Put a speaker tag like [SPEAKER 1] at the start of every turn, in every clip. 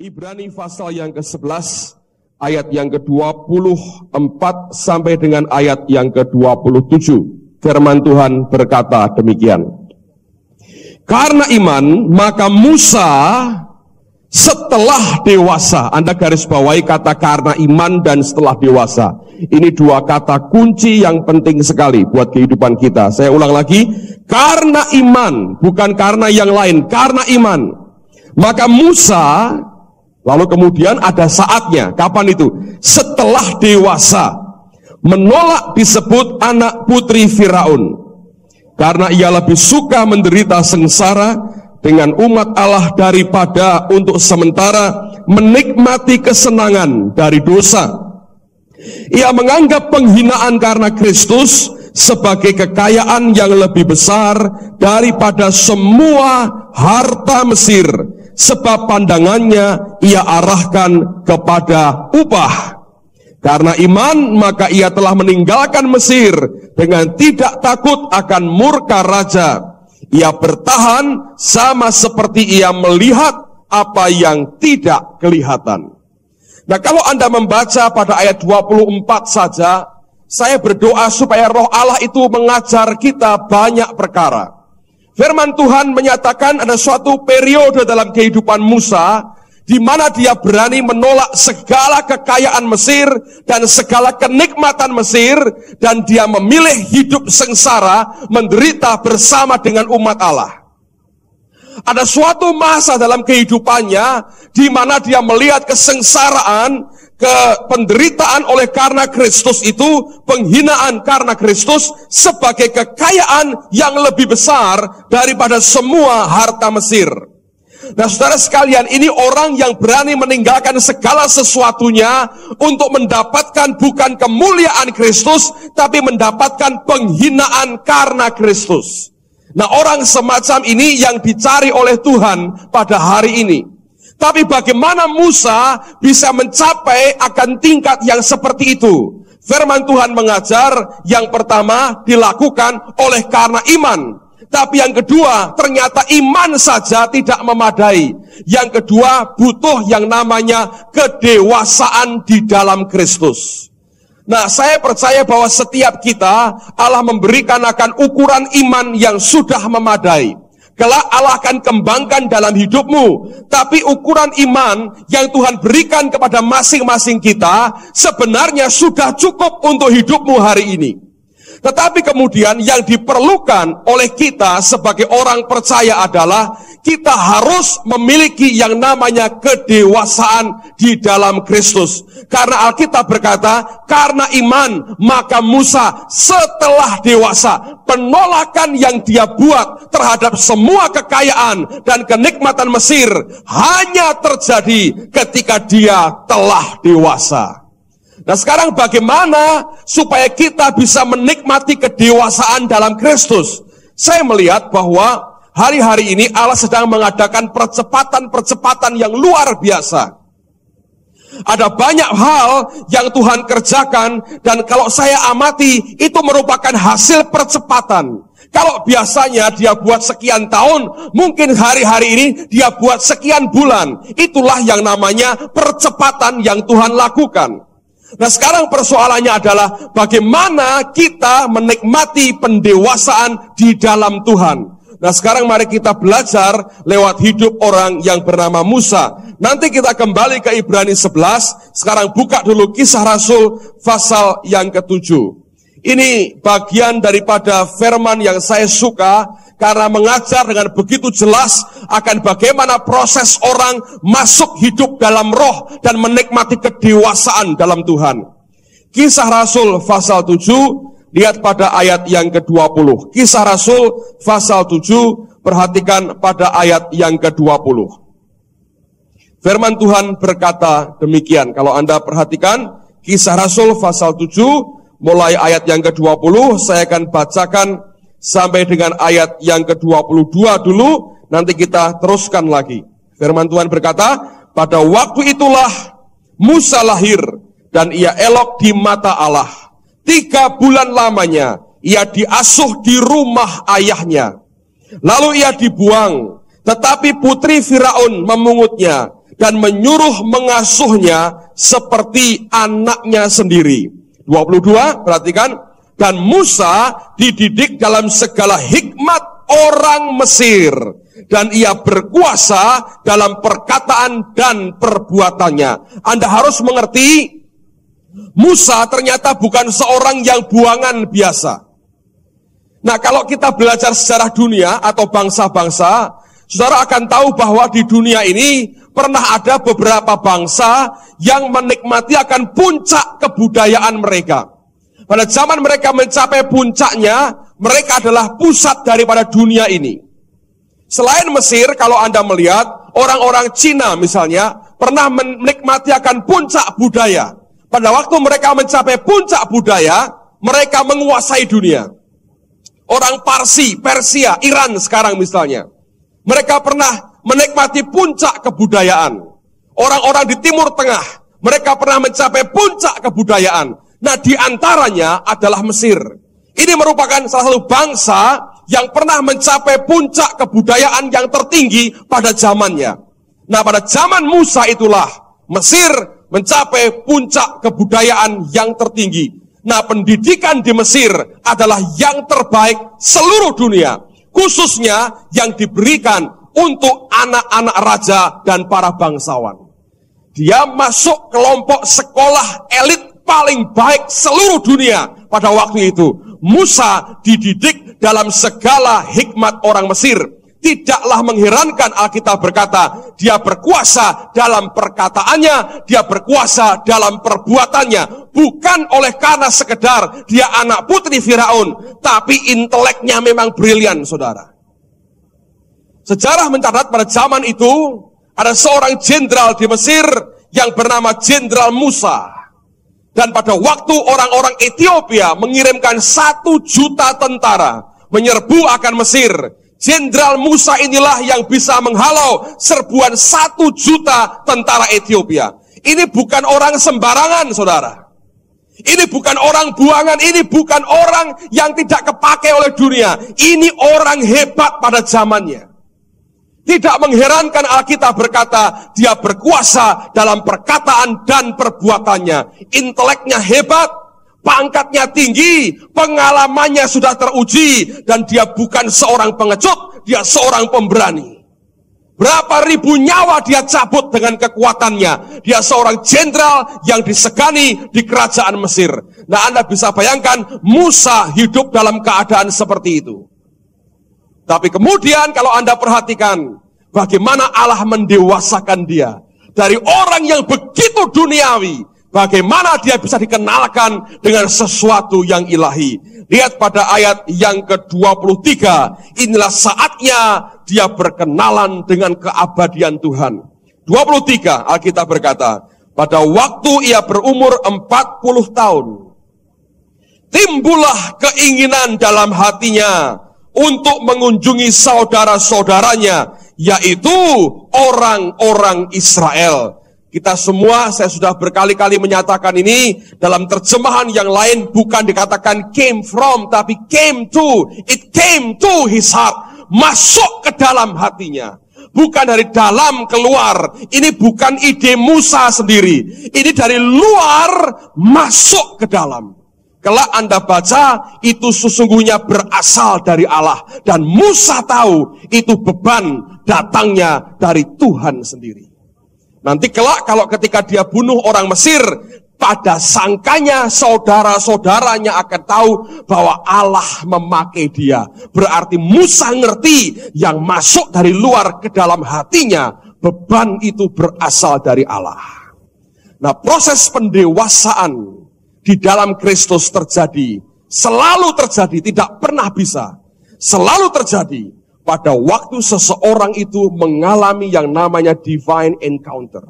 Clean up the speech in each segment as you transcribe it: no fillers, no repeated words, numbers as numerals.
[SPEAKER 1] Ibrani pasal yang ke-11 ayat yang ke-24 sampai dengan ayat yang ke-27. Firman Tuhan berkata demikian. Karena iman, maka Musa setelah dewasa, Anda garis bawahi kata karena iman dan setelah dewasa. Ini dua kata kunci yang penting sekali buat kehidupan kita. Saya ulang lagi, karena iman, bukan karena yang lain, karena iman. Maka Musa, lalu kemudian ada saatnya, kapan itu? Setelah dewasa, menolak disebut anak putri Firaun. Karena ia lebih suka menderita sengsara dengan umat Allah daripada untuk sementara menikmati kesenangan dari dosa. Ia menganggap penghinaan karena Kristus sebagai kekayaan yang lebih besar daripada semua harta Mesir, sebab pandangannya ia arahkan kepada upah. Karena iman, maka ia telah meninggalkan Mesir dengan tidak takut akan murka raja. Ia bertahan sama seperti ia melihat apa yang tidak kelihatan. Nah, kalau Anda membaca pada ayat 24 saja, saya berdoa supaya roh Allah itu mengajar kita banyak perkara. Firman Tuhan menyatakan ada suatu periode dalam kehidupan Musa di mana dia berani menolak segala kekayaan Mesir dan segala kenikmatan Mesir, dan dia memilih hidup sengsara, menderita bersama dengan umat Allah. Ada suatu masa dalam kehidupannya di mana dia melihat kesengsaraan, penderitaan oleh karena Kristus itu, penghinaan karena Kristus sebagai kekayaan yang lebih besar daripada semua harta Mesir. Nah, saudara sekalian, ini orang yang berani meninggalkan segala sesuatunya untuk mendapatkan bukan kemuliaan Kristus, tapi mendapatkan penghinaan karena Kristus. Nah, orang semacam ini yang dicari oleh Tuhan pada hari ini. Tapi bagaimana Musa bisa mencapai akan tingkat yang seperti itu? Firman Tuhan mengajar, yang pertama dilakukan oleh karena iman. Tapi yang kedua, ternyata iman saja tidak memadai. Yang kedua, butuh yang namanya kedewasaan di dalam Kristus. Nah, saya percaya bahwa setiap kita, Allah memberikan akan ukuran iman yang sudah memadai. Kelak Allah akan kembangkan dalam hidupmu. Tapi ukuran iman yang Tuhan berikan kepada masing-masing kita sebenarnya sudah cukup untuk hidupmu hari ini. Tetapi kemudian yang diperlukan oleh kita sebagai orang percaya adalah kita harus memiliki yang namanya kedewasaan di dalam Kristus. Karena Alkitab berkata, karena iman maka Musa setelah dewasa, penolakan yang dia buat terhadap semua kekayaan dan kenikmatan Mesir hanya terjadi ketika dia telah dewasa. Nah, sekarang bagaimana supaya kita bisa menikmati kedewasaan dalam Kristus? Saya melihat bahwa hari-hari ini Allah sedang mengadakan percepatan-percepatan yang luar biasa. Ada banyak hal yang Tuhan kerjakan, dan kalau saya amati, itu merupakan hasil percepatan. Kalau biasanya dia buat sekian tahun, mungkin hari-hari ini dia buat sekian bulan. Itulah yang namanya percepatan yang Tuhan lakukan. Nah, sekarang persoalannya adalah bagaimana kita menikmati pendewasaan di dalam Tuhan. Nah, sekarang mari kita belajar lewat hidup orang yang bernama Musa. Nanti kita kembali ke Ibrani 11. Sekarang buka dulu Kisah Rasul pasal yang ke-7. Ini bagian daripada firman yang saya suka, karena mengajar dengan begitu jelas akan bagaimana proses orang masuk hidup dalam roh dan menikmati kedewasaan dalam Tuhan. Kisah Rasul pasal 7, lihat pada ayat yang ke-20. Kisah Rasul pasal 7, perhatikan pada ayat yang ke-20. Firman Tuhan berkata demikian. Kalau Anda perhatikan Kisah Rasul pasal 7, mulai ayat yang ke-20, saya akan bacakan sampai dengan ayat yang ke-22 dulu, nanti kita teruskan lagi. Firman Tuhan berkata, pada waktu itulah Musa lahir, dan ia elok di mata Allah. 3 bulan lamanya, ia diasuh di rumah ayahnya. Lalu ia dibuang, tetapi putri Firaun memungutnya, dan menyuruh mengasuhnya seperti anaknya sendiri. 22, perhatikan. Dan Musa dididik dalam segala hikmat orang Mesir, dan ia berkuasa dalam perkataan dan perbuatannya. Anda harus mengerti, Musa ternyata bukan seorang yang buangan biasa. Nah, kalau kita belajar sejarah dunia atau bangsa-bangsa, saudara akan tahu bahwa di dunia ini pernah ada beberapa bangsa yang menikmati akan puncak kebudayaan mereka. Pada zaman mereka mencapai puncaknya, mereka adalah pusat daripada dunia ini. Selain Mesir, kalau Anda melihat, orang-orang Cina misalnya, pernah menikmati akan puncak budaya. Pada waktu mereka mencapai puncak budaya, mereka menguasai dunia. Orang Parsi, Persia, Iran sekarang misalnya, mereka pernah menikmati puncak kebudayaan. Orang-orang di Timur Tengah, mereka pernah mencapai puncak kebudayaan. Nah, di antaranya adalah Mesir. Ini merupakan salah satu bangsa yang pernah mencapai puncak kebudayaan yang tertinggi pada zamannya. Nah, pada zaman Musa itulah Mesir mencapai puncak kebudayaan yang tertinggi. Nah, pendidikan di Mesir adalah yang terbaik seluruh dunia, khususnya yang diberikan untuk anak-anak raja dan para bangsawan. Dia masuk kelompok sekolah elit paling baik seluruh dunia pada waktu itu. Musa dididik dalam segala hikmat orang Mesir. Tidaklah mengherankan Alkitab berkata, dia berkuasa dalam perkataannya, dia berkuasa dalam perbuatannya. Bukan oleh karena sekedar dia anak putri Firaun, tapi inteleknya memang brilian, saudara. Sejarah mencatat pada zaman itu, ada seorang jenderal di Mesir yang bernama Jenderal Musa. Dan pada waktu orang-orang Ethiopia mengirimkan 1 juta tentara menyerbu akan Mesir, Jenderal Musa inilah yang bisa menghalau serbuan 1 juta tentara Ethiopia. Ini bukan orang sembarangan, saudara. Ini bukan orang buangan, ini bukan orang yang tidak kepakai oleh dunia. Ini orang hebat pada zamannya. Tidak mengherankan Alkitab berkata, dia berkuasa dalam perkataan dan perbuatannya. Inteleknya hebat, pangkatnya tinggi, pengalamannya sudah teruji, dan dia bukan seorang pengecut, dia seorang pemberani. Berapa ribu nyawa dia cabut dengan kekuatannya. Dia seorang jenderal yang disegani di kerajaan Mesir. Nah, Anda bisa bayangkan Musa hidup dalam keadaan seperti itu. Tapi kemudian kalau Anda perhatikan bagaimana Allah mendewasakan dia. Dari orang yang begitu duniawi, bagaimana dia bisa dikenalkan dengan sesuatu yang ilahi. Lihat pada ayat yang ke-23. Inilah saatnya dia berkenalan dengan keabadian Tuhan. 23 Alkitab berkata, pada waktu ia berumur 40 tahun, timbullah keinginan dalam hatinya untuk mengunjungi saudara-saudaranya, yaitu orang-orang Israel. Kita semua, saya sudah berkali-kali menyatakan ini, dalam terjemahan yang lain bukan dikatakan came from, tapi came to. It came to his heart. Masuk ke dalam hatinya. Bukan dari dalam keluar. Ini bukan ide Musa sendiri. Ini dari luar masuk ke dalam. Kelak Anda baca, itu sesungguhnya berasal dari Allah. Dan Musa tahu, itu beban datangnya dari Tuhan sendiri. Nanti kelak kalau ketika dia bunuh orang Mesir, pada sangkanya saudara-saudaranya akan tahu bahwa Allah memakai dia. Berarti Musa ngerti yang masuk dari luar ke dalam hatinya, beban itu berasal dari Allah. Nah, proses pendewasaan di dalam Kristus terjadi, selalu terjadi, tidak pernah bisa. Selalu terjadi pada waktu seseorang itu mengalami yang namanya divine encounter.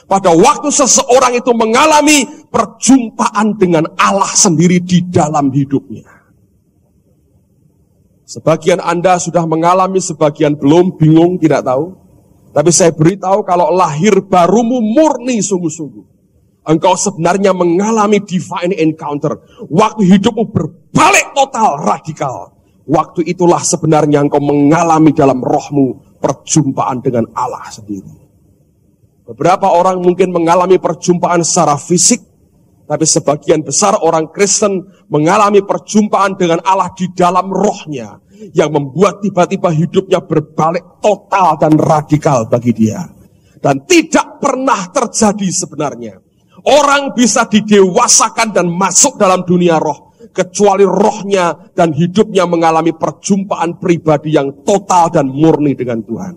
[SPEAKER 1] Pada waktu seseorang itu mengalami perjumpaan dengan Allah sendiri di dalam hidupnya. Sebagian Anda sudah mengalami, sebagian belum, bingung, tidak tahu. Tapi saya beritahu, kalau lahir barumu murni sungguh-sungguh, engkau sebenarnya mengalami divine encounter. Waktu hidupmu berbalik total, radikal. Waktu itulah sebenarnya engkau mengalami dalam rohmu perjumpaan dengan Allah sendiri. Beberapa orang mungkin mengalami perjumpaan secara fisik, tapi sebagian besar orang Kristen mengalami perjumpaan dengan Allah di dalam rohnya, yang membuat tiba-tiba hidupnya berbalik total dan radikal bagi dia. Dan tidak pernah terjadi sebenarnya orang bisa didewasakan dan masuk dalam dunia roh, kecuali rohnya dan hidupnya mengalami perjumpaan pribadi yang total dan murni dengan Tuhan.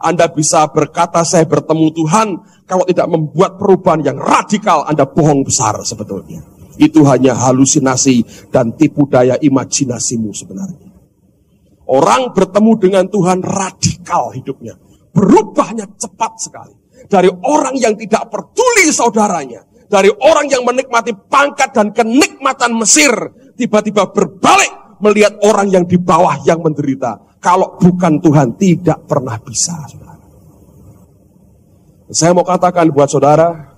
[SPEAKER 1] Anda bisa berkata saya bertemu Tuhan, kalau tidak membuat perubahan yang radikal, Anda bohong besar sebetulnya. Itu hanya halusinasi dan tipu daya imajinasimu sebenarnya. Orang bertemu dengan Tuhan radikal hidupnya, berubahnya cepat sekali. Dari orang yang tidak peduli saudaranya, dari orang yang menikmati pangkat dan kenikmatan Mesir, tiba-tiba berbalik melihat orang yang di bawah yang menderita. Kalau bukan Tuhan tidak pernah bisa, saudara. Saya mau katakan buat saudara,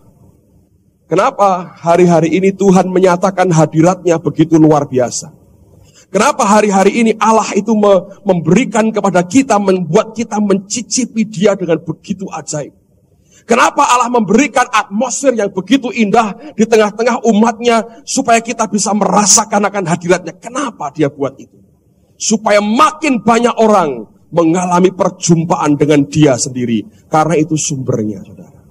[SPEAKER 1] kenapa hari-hari ini Tuhan menyatakan hadiratnya begitu luar biasa? Kenapa hari-hari ini Allah itu memberikan kepada kita, membuat kita mencicipi Dia dengan begitu ajaib? Kenapa Allah memberikan atmosfer yang begitu indah di tengah-tengah umatnya supaya kita bisa merasakan akan hadiratnya? Kenapa Dia buat itu? Supaya makin banyak orang mengalami perjumpaan dengan Dia sendiri. Karena itu sumbernya, saudara.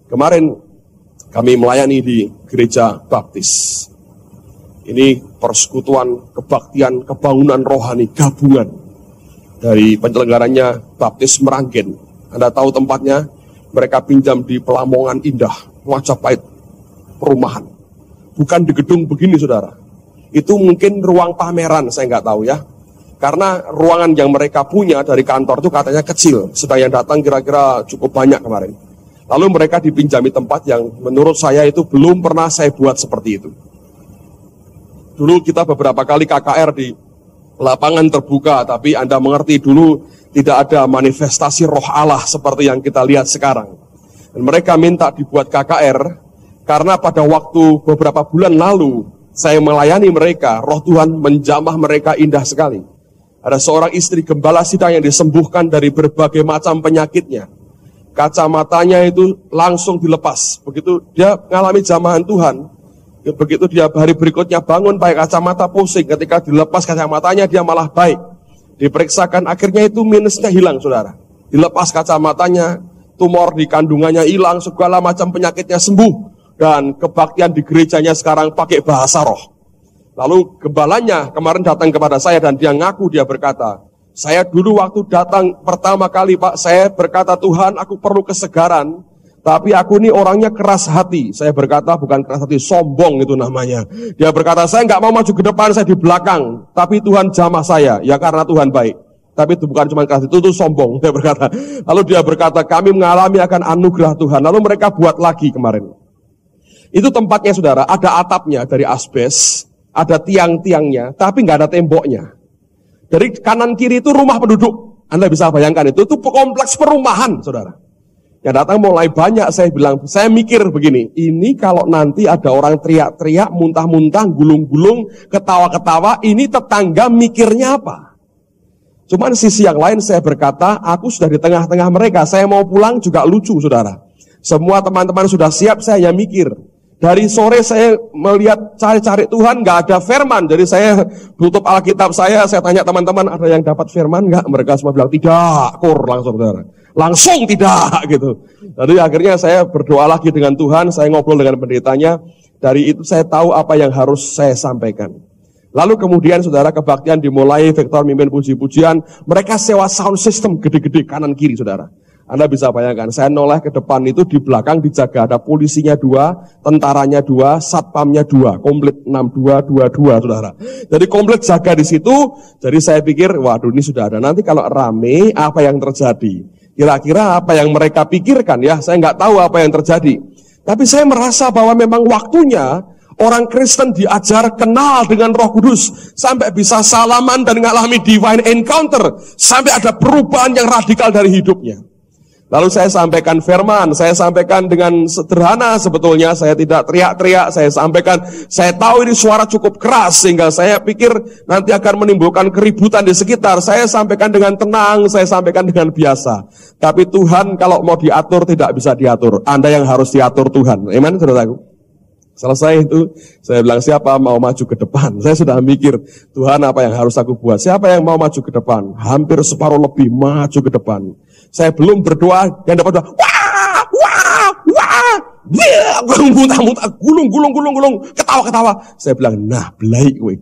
[SPEAKER 1] Kemarin kami melayani di gereja baptis. Ini persekutuan kebaktian kebangunan rohani gabungan dari penyelenggaranya Baptis Meranggen. Anda tahu tempatnya? Mereka pinjam di Pelamongan Indah, Majapahit, perumahan. Bukan di gedung begini, saudara. Itu mungkin ruang pameran, saya nggak tahu ya. Karena ruangan yang mereka punya dari kantor itu katanya kecil. Sedang yang datang kira-kira cukup banyak kemarin. Lalu mereka dipinjami tempat yang menurut saya itu belum pernah saya buat seperti itu. Dulu kita beberapa kali KKR di lapangan terbuka, tapi Anda mengerti dulu tidak ada manifestasi roh Allah seperti yang kita lihat sekarang. Dan mereka minta dibuat KKR, karena pada waktu beberapa bulan lalu, saya melayani mereka, roh Tuhan menjamah mereka indah sekali. Ada seorang istri gembala sidang yang disembuhkan dari berbagai macam penyakitnya. Kacamatanya itu langsung dilepas. Begitu dia mengalami jamahan Tuhan, begitu dia hari berikutnya bangun pakai kacamata pusing. Ketika dilepas kacamatanya dia malah baik. Diperiksakan akhirnya itu minusnya hilang, saudara. Dilepas kacamatanya, tumor di kandungannya hilang, segala macam penyakitnya sembuh. Dan kebaktian di gerejanya sekarang pakai bahasa roh. Lalu gembalanya kemarin datang kepada saya dan dia ngaku, dia berkata, saya dulu waktu datang pertama kali Pak, saya berkata Tuhan aku perlu kesegaran, tapi aku ini orangnya keras hati. Saya berkata bukan keras hati, sombong itu namanya. Dia berkata saya nggak mau maju ke depan, saya di belakang, tapi Tuhan jamah saya, ya karena Tuhan baik. Tapi itu bukan cuma keras, itu sombong, dia berkata. Lalu dia berkata kami mengalami akan anugerah Tuhan. Lalu mereka buat lagi kemarin. Itu tempatnya saudara, ada atapnya dari asbes, ada tiang-tiangnya, tapi nggak ada temboknya. Dari kanan kiri itu rumah penduduk. Anda bisa bayangkan itu kompleks perumahan, saudara. Yang datang mulai banyak, saya bilang, saya mikir begini, ini kalau nanti ada orang teriak-teriak, muntah-muntah, gulung-gulung, ketawa-ketawa, ini tetangga mikirnya apa? Cuman sisi yang lain saya berkata, aku sudah di tengah-tengah mereka, saya mau pulang juga lucu, saudara. Semua teman-teman sudah siap, saya hanya mikir. Dari sore saya melihat cari-cari Tuhan, nggak ada firman. Jadi saya tutup Alkitab saya tanya teman-teman, ada yang dapat firman nggak? Mereka semua bilang, tidak, langsung saudara. Langsung tidak, gitu. Jadi akhirnya saya berdoa lagi dengan Tuhan, saya ngobrol dengan pendetanya. Dari itu saya tahu apa yang harus saya sampaikan. Lalu kemudian saudara, kebaktian dimulai, Victor mimpin puji-pujian. Mereka sewa sound system gede-gede kanan kiri, saudara. Anda bisa bayangkan, saya noleh ke depan itu, di belakang dijaga, ada polisinya 2, tentaranya 2, satpamnya 2, komplit 6222, saudara. Jadi komplit jaga di situ. Jadi saya pikir, waduh ini sudah ada. Nanti kalau rame, apa yang terjadi? Kira-kira apa yang mereka pikirkan ya? Saya nggak tahu apa yang terjadi. Tapi saya merasa bahwa memang waktunya orang Kristen diajar kenal dengan Roh Kudus, sampai bisa salaman dan mengalami divine encounter, sampai ada perubahan yang radikal dari hidupnya. Lalu saya sampaikan firman, saya sampaikan dengan sederhana sebetulnya, saya tidak teriak-teriak, saya sampaikan, saya tahu ini suara cukup keras, sehingga saya pikir nanti akan menimbulkan keributan di sekitar. Saya sampaikan dengan tenang, saya sampaikan dengan biasa. Tapi Tuhan kalau mau diatur, tidak bisa diatur. Anda yang harus diatur Tuhan. Amen, saudaraku. Selesai itu, saya bilang, siapa mau maju ke depan? Saya sudah mikir, Tuhan apa yang harus aku buat? Siapa yang mau maju ke depan? Hampir separuh lebih maju ke depan. Saya belum berdoa, yang dapat doa, wah, wah, wah, muntah-muntah, gulung, ketawa-ketawa. Saya bilang, nah, belai gue.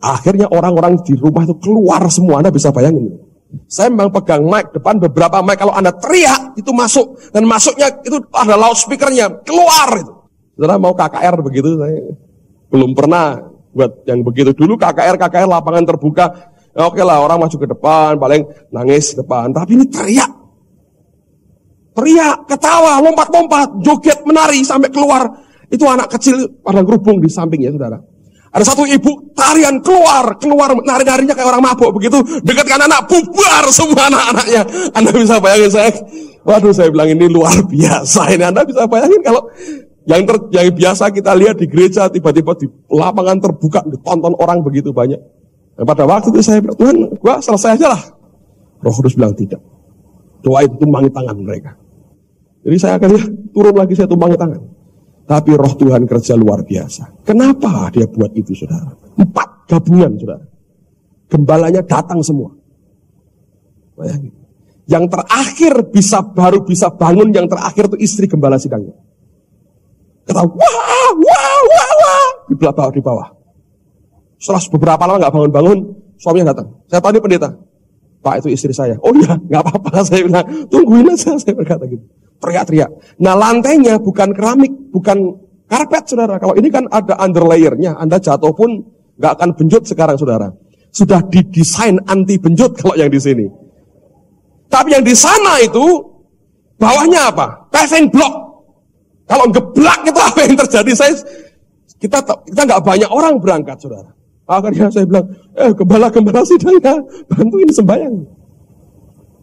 [SPEAKER 1] Akhirnya orang-orang di rumah itu keluar semua, Anda bisa bayangin. Saya memang pegang mic depan, beberapa mic, kalau Anda teriak, itu masuk. Dan masuknya, itu ada loudspeakernya, keluar itu. Saudara mau KKR begitu, saya belum pernah buat yang begitu. Dulu KKR lapangan terbuka, ya oke lah orang maju ke depan, paling nangis ke depan. Tapi ini teriak, ketawa, lompat-lompat, joget, menari sampai keluar. Itu anak kecil pada gerubung di sampingnya, saudara. Ada satu ibu tarian keluar nari-narinya kayak orang mabuk begitu. Dekatkan anak, bubar semua anak-anaknya. Anda bisa bayangin saya, waduh saya bilang ini luar biasa ini. Anda bisa bayangin kalau yang biasa kita lihat di gereja, tiba-tiba di lapangan terbuka, ditonton orang begitu banyak. Dan pada waktu itu saya bilang, Tuhan, gua selesai aja lah. Roh Kudus bilang tidak. Doa itu tumpangi tangan mereka. Jadi saya akan turun lagi, saya tumpangi tangan. Tapi roh Tuhan kerja luar biasa. Kenapa dia buat itu, saudara? 4 gabungan, saudara. Gembalanya datang semua. Bayangin. Yang terakhir baru bisa bangun, yang terakhir itu istri gembala sidangnya. Kata wah, di bawah. Setelah beberapa lama nggak bangun-bangun, suaminya datang. Saya tahu ini pendeta. Pak, itu istri saya. Oh iya, nggak apa-apa. Saya bilang, tungguin aja. Saya berkata gitu. Teriak-teriak. Nah, lantainya bukan keramik, bukan karpet, saudara. Kalau ini kan ada underlayernya. Anda jatuh pun nggak akan benjut sekarang, saudara. Sudah didesain anti benjut kalau yang di sini. Tapi yang di sana itu bawahnya apa? Paving block. Kalau geblak itu apa yang terjadi? Kita nggak banyak orang berangkat, saudara. Akhirnya saya bilang, gembala-gembala sidangnya, bantuin sembahyang.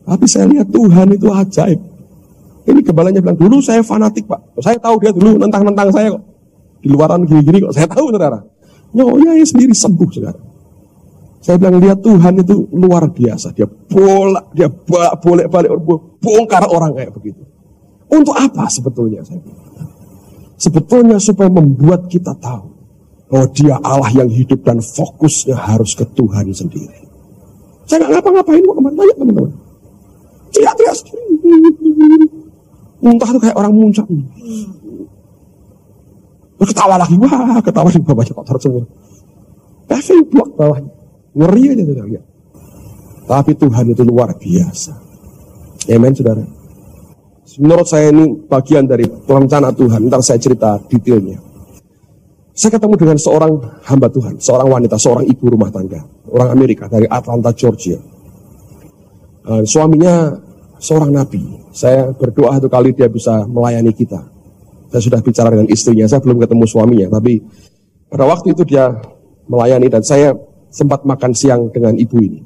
[SPEAKER 1] Tapi saya lihat Tuhan itu ajaib. Ini gembalanya bilang, dulu saya fanatik, Pak. Saya tahu dia dulu nentang-nentang saya kok. Di luaran gini-gini kok. Saya tahu, saudara. Nyonya sendiri sembuh, saudara. Saya bilang, lihat Tuhan itu luar biasa. Dia bolak-balik, bongkar orang kayak begitu. Untuk apa sebetulnya? Saya bilang. Sebetulnya supaya membuat kita tahu bahwa dia Allah yang hidup dan fokusnya harus ke Tuhan sendiri. Saya nggak ngapa-ngapain kok, teman-teman. Teriak-teriak sendiri. Muntah itu kayak orang muncak. Ketawa lagi, wah, ketawa di bawahnya kotor semua. Paving block bawahnya. Ngeri aja, saudara. Tapi Tuhan itu luar biasa. Amen, saudara. Menurut saya ini bagian dari rencana Tuhan. Ntar saya cerita detailnya. Saya ketemu dengan seorang hamba Tuhan, seorang wanita, seorang ibu rumah tangga, orang Amerika dari Atlanta, Georgia. Suaminya seorang nabi. Saya berdoa satu kali dia bisa melayani kita. Saya sudah bicara dengan istrinya, saya belum ketemu suaminya, tapi pada waktu itu dia melayani dan saya sempat makan siang dengan ibu ini.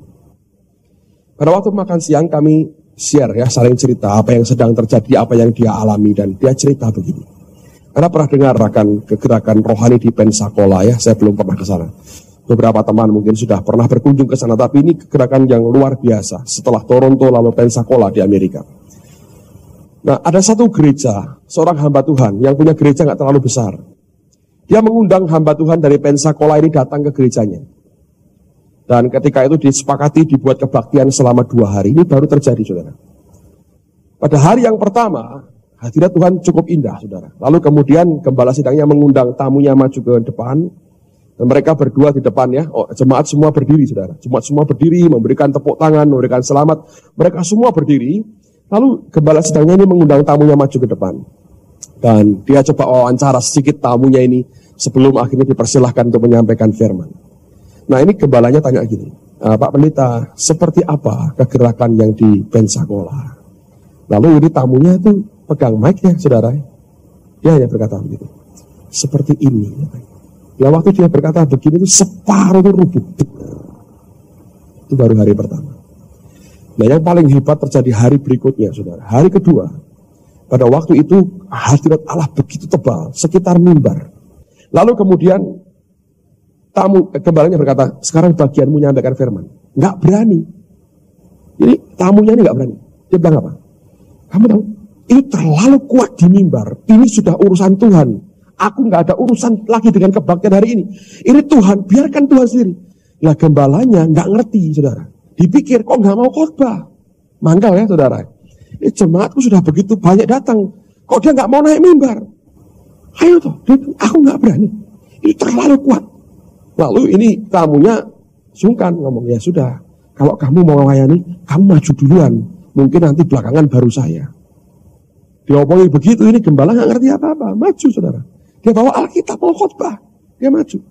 [SPEAKER 1] Pada waktu makan siang kami share ya, saling cerita apa yang sedang terjadi, apa yang dia alami, dan dia cerita begini. Anda pernah dengar akan kegerakan rohani di Pensacola ya? Saya belum pernah ke sana. Beberapa teman mungkin sudah pernah berkunjung ke sana, tapi ini kegerakan yang luar biasa. Setelah Toronto lalu Pensacola di Amerika. Nah, ada satu gereja, seorang hamba Tuhan yang punya gereja nggak terlalu besar. Dia mengundang hamba Tuhan dari Pensacola ini datang ke gerejanya. Dan ketika itu disepakati dibuat kebaktian selama 2 hari. Ini baru terjadi, saudara. Pada hari yang pertama, hadirat Tuhan cukup indah, saudara. Lalu kemudian gembala sidangnya mengundang tamunya maju ke depan. Dan mereka berdua di depan ya. Jemaat semua berdiri, saudara. Jemaat semua berdiri, memberikan tepuk tangan, memberikan selamat. Mereka semua berdiri. Lalu gembala sidangnya ini mengundang tamunya maju ke depan. Dan dia coba wawancara sedikit tamunya ini sebelum akhirnya dipersilahkan untuk menyampaikan firman. Nah, ini gembalanya tanya gini, Pak Pendeta, seperti apa kegerakan yang di Pensacola? Lalu ini tamunya itu pegang mic ya, saudara. Dia hanya berkata begitu, seperti ini. Ya, waktu dia berkata begini itu separuh itu rubuh. Itu baru hari pertama. Nah, yang paling hebat terjadi hari berikutnya, saudara. Hari kedua, pada waktu itu hadirat Allah begitu tebal, sekitar mimbar. Lalu kemudian gembalanya berkata, sekarang bagianmu nyampaikan firman. Nggak berani. Jadi tamunya ini nggak berani. Dia bilang apa? Kamu tahu, ini terlalu kuat di mimbar. Ini sudah urusan Tuhan. Aku nggak ada urusan lagi dengan kebaktian hari ini. Ini Tuhan, biarkan Tuhan sendiri. Nah, gembalanya nggak ngerti, saudara. Dipikir, kok nggak mau khotbah? Manggal ya, saudara. Ini jemaatku sudah begitu banyak datang. Kok dia nggak mau naik mimbar? Ayo toh, aku nggak berani. Ini terlalu kuat. Lalu ini tamunya sungkan ngomong, ya sudah. Kalau kamu mau melayani, kamu maju duluan. Mungkin nanti belakangan baru saya. Diomongin begitu, ini gembala nggak ngerti apa-apa. Maju, saudara. Dia bawa Alkitab, mau khotbah. Dia maju.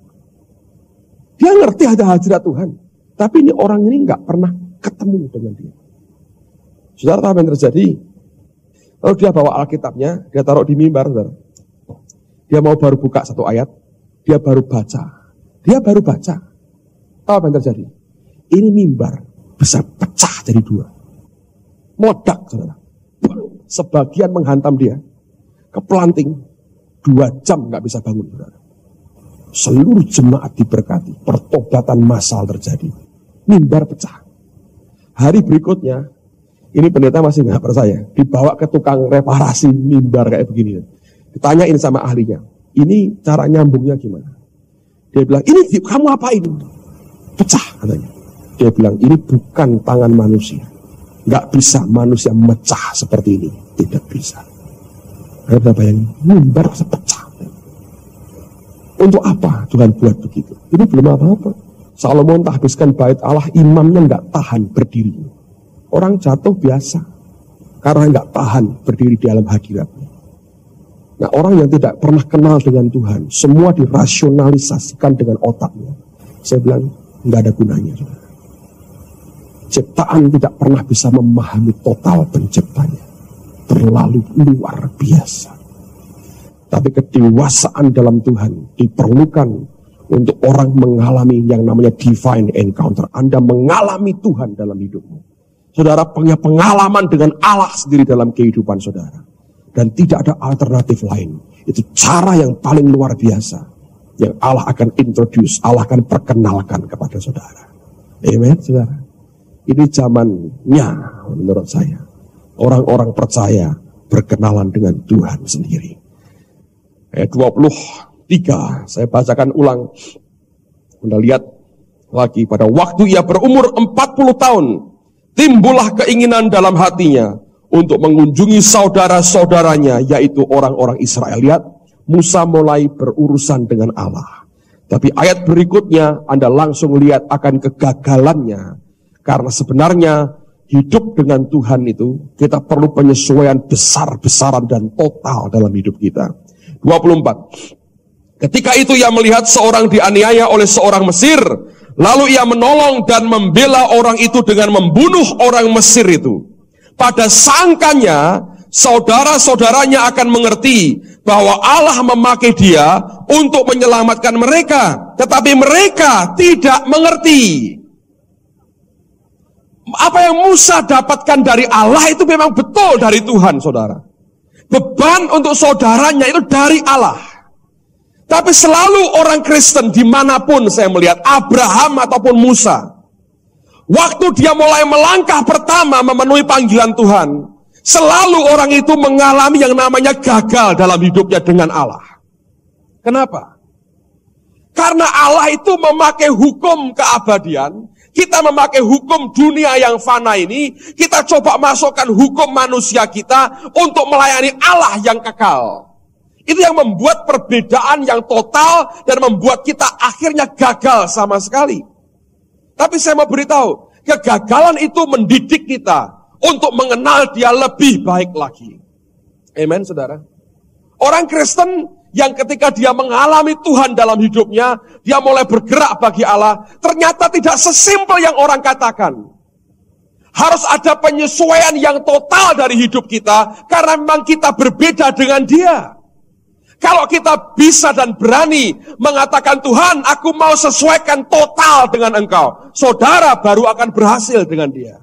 [SPEAKER 1] Dia ngerti ada hadirat Tuhan. Tapi ini orang ini nggak pernah ketemu dengan dia. Saudara tahu apa yang terjadi? Lalu dia bawa Alkitabnya, dia taruh di mimbar, saudara. Dia mau baru buka satu ayat, dia baru baca. Dia baru baca. Tahu apa yang terjadi? Ini mimbar bisa pecah jadi dua. Meledak, saudara. Sebagian menghantam dia. Kepelanting. 2 jam nggak bisa bangun, saudara. Seluruh jemaat diberkati. Pertobatan massal terjadi. Mimbar pecah. Hari berikutnya, ini pendeta masih nggak percaya. Dibawa ke tukang reparasi mimbar kayak begini. Ditanyain sama ahlinya. Ini cara nyambungnya gimana? Dia bilang, ini kamu apain? Pecah katanya. Dia bilang, ini bukan tangan manusia. Nggak bisa manusia mecah seperti ini. Tidak bisa. Anda bisa bayangin, mimbar bisa pecah. Untuk apa Tuhan buat begitu? Ini belum apa-apa. Salomon habiskan bait Allah, imamnya nggak tahan berdiri. Orang jatuh biasa. Karena nggak tahan berdiri di dalam hadiratnya. Nah, orang yang tidak pernah kenal dengan Tuhan, semua dirasionalisasikan dengan otaknya. Saya bilang, nggak ada gunanya. Ciptaan tidak pernah bisa memahami total penciptanya. Terlalu luar biasa. Tapi kedewasaan dalam Tuhan diperlukan untuk orang mengalami yang namanya divine encounter. Anda mengalami Tuhan dalam hidupmu. Saudara punya pengalaman dengan Allah sendiri dalam kehidupan saudara. Dan tidak ada alternatif lain. Itu cara yang paling luar biasa. Yang Allah akan introduce, Allah akan perkenalkan kepada saudara. Amen, saudara. Ini zamannya menurut saya. Orang-orang percaya berkenalan dengan Tuhan sendiri. Ayat 23, saya bacakan ulang. Anda lihat lagi, pada waktu ia berumur 40 tahun, timbullah keinginan dalam hatinya untuk mengunjungi saudara-saudaranya, yaitu orang-orang Israel. Lihat, Musa mulai berurusan dengan Allah. Tapi ayat berikutnya Anda langsung lihat akan kegagalannya. Karena sebenarnya hidup dengan Tuhan itu, kita perlu penyesuaian besar-besaran dan total dalam hidup kita. 24. Ketika itu ia melihat seorang dianiaya oleh seorang Mesir, lalu ia menolong dan membela orang itu dengan membunuh orang Mesir itu. Pada sangkanya, saudara-saudaranya akan mengerti bahwa Allah memakai dia untuk menyelamatkan mereka. Tetapi mereka tidak mengerti. Apa yang Musa dapatkan dari Allah itu memang betul dari Tuhan, saudara. Beban untuk saudaranya itu dari Allah. Tapi selalu orang Kristen dimanapun saya melihat, Abraham ataupun Musa, waktu dia mulai melangkah pertama memenuhi panggilan Tuhan, selalu orang itu mengalami yang namanya gagal dalam hidupnya dengan Allah. Kenapa? Karena Allah itu memakai hukum keabadian, kita memakai hukum dunia yang fana ini, kita coba masukkan hukum manusia kita untuk melayani Allah yang kekal. Itu yang membuat perbedaan yang total dan membuat kita akhirnya gagal sama sekali. Tapi saya mau beritahu, kegagalan itu mendidik kita untuk mengenal dia lebih baik lagi. Amen, saudara. Orang Kristen yang ketika dia mengalami Tuhan dalam hidupnya, dia mulai bergerak bagi Allah, ternyata tidak sesimpel yang orang katakan. Harus ada penyesuaian yang total dari hidup kita, karena memang kita berbeda dengan dia. Kalau kita bisa dan berani mengatakan, Tuhan, aku mau sesuaikan total dengan engkau, saudara baru akan berhasil dengan dia.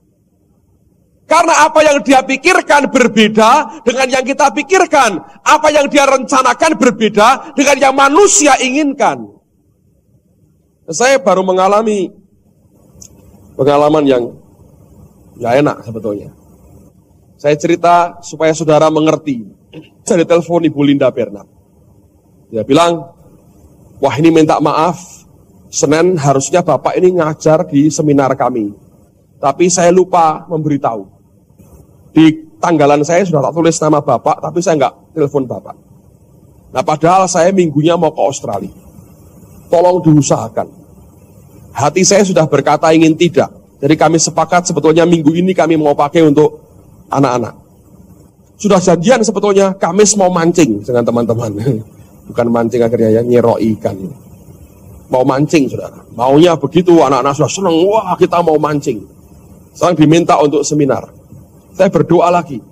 [SPEAKER 1] Karena apa yang dia pikirkan berbeda dengan yang kita pikirkan. Apa yang dia rencanakan berbeda dengan yang manusia inginkan. Saya baru mengalami pengalaman yang gak enak sebetulnya. Saya cerita supaya saudara mengerti. Saya ditelepon Ibu Linda Bernard. Dia bilang, wah ini minta maaf, Senin harusnya Bapak ini ngajar di seminar kami. Tapi saya lupa memberitahu. Di tanggalan saya sudah tak tulis nama Bapak, tapi saya nggak telepon Bapak. Nah padahal saya minggunya mau ke Australia. Tolong diusahakan. Hati saya sudah berkata ingin tidak. Jadi kami sepakat sebetulnya minggu ini kami mau pakai untuk anak-anak. Sudah janjian sebetulnya, Kamis mau mancing dengan teman-teman. Bukan mancing akhirnya ya, nyeroi ikan. Mau mancing saudara. Maunya begitu, anak-anak sudah senang, wah kita mau mancing. Sekarang diminta untuk seminar. Saya berdoa lagi.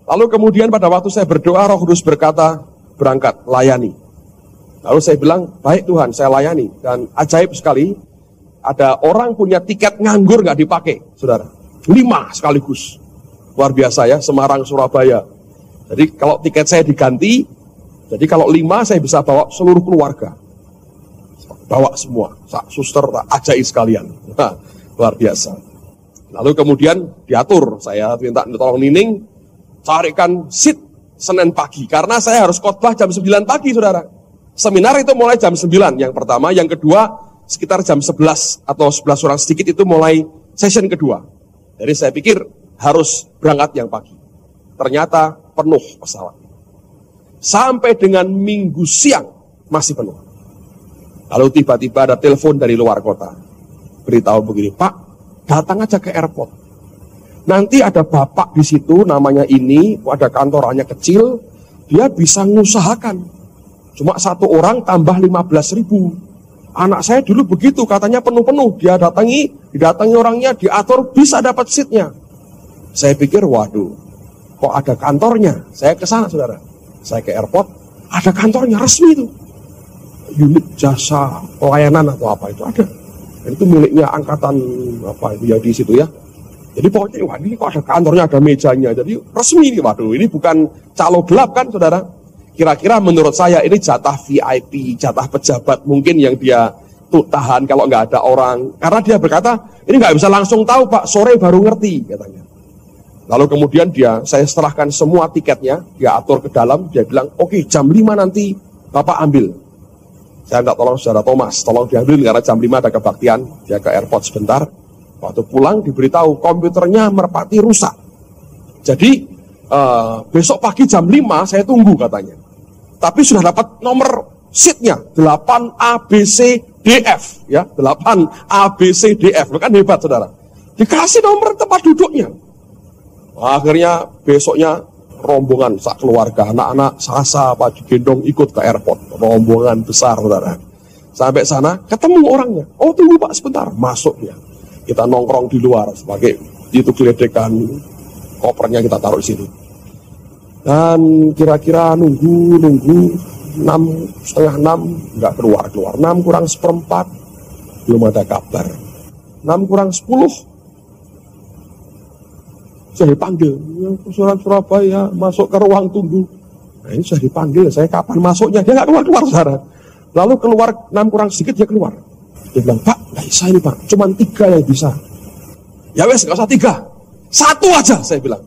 [SPEAKER 1] Lalu kemudian pada waktu saya berdoa, Roh Kudus berkata, berangkat, layani. Lalu saya bilang, baik Tuhan, saya layani. Dan ajaib sekali, ada orang punya tiket nganggur nggak dipakai, saudara. 5 sekaligus. Luar biasa ya, Semarang, Surabaya. Jadi kalau tiket saya diganti, jadi kalau 5 saya bisa bawa seluruh keluarga. Bawa semua, suster, ajaib sekalian. Nah, luar biasa. Lalu kemudian diatur, saya minta tolong Nining, carikan seat Senin pagi. Karena saya harus khotbah jam 9 pagi, saudara. Seminar itu mulai jam 9, yang pertama. Yang kedua, sekitar jam 11 atau 11 orang sedikit itu mulai session kedua. Jadi saya pikir harus berangkat yang pagi. Ternyata penuh pesawat. Sampai dengan Minggu siang masih penuh. Lalu tiba-tiba ada telepon dari luar kota. Beritahu begini, Pak, datang aja ke airport. Nanti ada bapak di situ, namanya ini, ada kantorannya kecil, dia bisa ngusahakan. Cuma 1 orang tambah 15.000. Anak saya dulu begitu, katanya penuh-penuh. Dia didatangi orangnya, diatur, bisa dapat seatnya. Saya pikir, waduh, kok ada kantornya? Saya ke sana, saudara. Saya ke airport, ada kantornya, resmi itu. Unit jasa pelayanan atau apa itu ada. Dan itu miliknya angkatan apa itu ya di situ ya. Jadi pokoknya wah ini kok ada kantornya, ada mejanya. Jadi resmi ini, waduh, ini bukan calo gelap kan, saudara. Kira-kira menurut saya ini jatah VIP, jatah pejabat mungkin yang dia tahan kalau nggak ada orang. Karena dia berkata, ini nggak bisa langsung tahu Pak, sore baru ngerti katanya. Lalu kemudian saya serahkan semua tiketnya, dia atur ke dalam, dia bilang, oke, jam 5 nanti Bapak ambil. Saya minta tolong saudara Thomas, tolong diambil karena jam 5 ada kebaktian, dia ke airport sebentar. Waktu pulang diberitahu komputernya merpati rusak. Jadi besok pagi jam 5 saya tunggu katanya. Tapi sudah dapat nomor seatnya 8 ABCDF ya, 8 ABCDF. Kan hebat saudara. Dikasih nomor tempat duduknya. Akhirnya besoknya rombongan sak keluarga, anak-anak Sasa Pak digendong ikut ke airport. Rombongan besar saudara. Sampai sana ketemu orangnya. Oh tunggu Pak sebentar, masuk ya. Kita nongkrong di luar sebagai itu geledekan kopernya kita taruh di sini. Dan kira-kira nunggu 6, setengah 6 nggak keluar 6 kurang 1/4 belum ada kabar. 6 kurang 10 saya dipanggil surat Surabaya masuk ke ruang tunggu. Nah ini sudah dipanggil, saya kapan masuknya? Dia nggak keluar saudara. Lalu keluar 6 kurang sedikit dia keluar. Dia bilang, Pak nggak bisa ini Pak, cuma 3 yang bisa. Ya wes nggak usah 3, 1 aja saya bilang.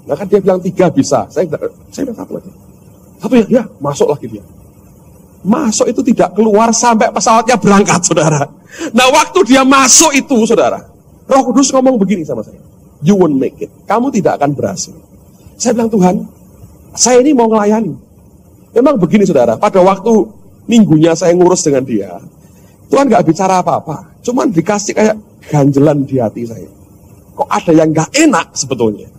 [SPEAKER 1] Nah kan dia bilang 3 bisa, saya bilang 1 aja. 1 ya, masuk lagi dia. Masuk itu tidak keluar sampai pesawatnya berangkat, saudara. Nah waktu dia masuk itu, saudara, Roh Kudus ngomong begini sama saya, you won't make it, kamu tidak akan berhasil. Saya bilang, Tuhan, saya ini mau ngelayani. Memang begini, saudara, pada waktu minggunya saya ngurus dengan dia, Tuhan gak bicara apa-apa, cuman dikasih kayak ganjelan di hati saya. Kok ada yang gak enak sebetulnya.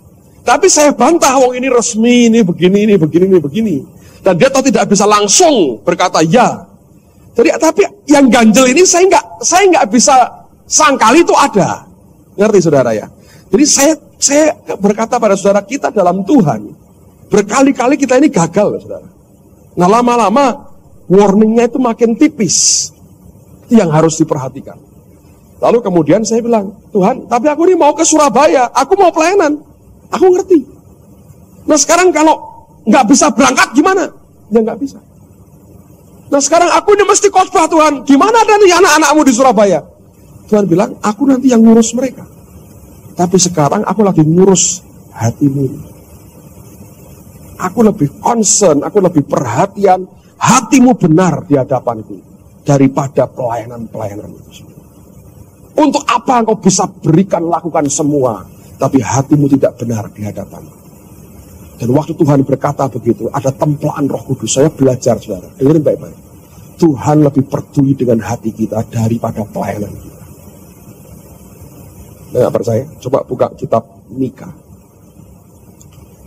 [SPEAKER 1] Tapi saya bantah, wong ini resmi, ini begini, ini begini, ini begini. Dan dia tahu tidak bisa langsung berkata ya. Jadi tapi yang ganjel ini saya nggak bisa sangkali itu ada. Ngerti saudara ya? Jadi saya berkata pada saudara, kita dalam Tuhan berkali-kali kita ini gagal saudara. Nah lama-lama warningnya itu makin tipis. Itu yang harus diperhatikan. Lalu kemudian saya bilang, Tuhan, tapi aku ini mau ke Surabaya, aku mau pelayanan. Aku ngerti. Nah sekarang kalau nggak bisa berangkat gimana? Ya nggak bisa. Nah sekarang aku ini mesti khotbah Tuhan, gimana nanti anak-anakmu di Surabaya? Tuhan bilang, aku nanti yang ngurus mereka. Tapi sekarang aku lagi ngurus hatimu. Aku lebih concern, aku lebih perhatian, hatimu benar di hadapanku daripada pelayanan-pelayanan itu. Untuk apa engkau bisa berikan, lakukan semua, tapi hatimu tidak benar di hadapanku. Dan waktu Tuhan berkata begitu, ada templaan Roh Kudus. Saya belajar, saudara, dengerin baik-baik. Tuhan lebih peduli dengan hati kita daripada pelayanan kita. Nggak percaya? Coba buka kitab Mika.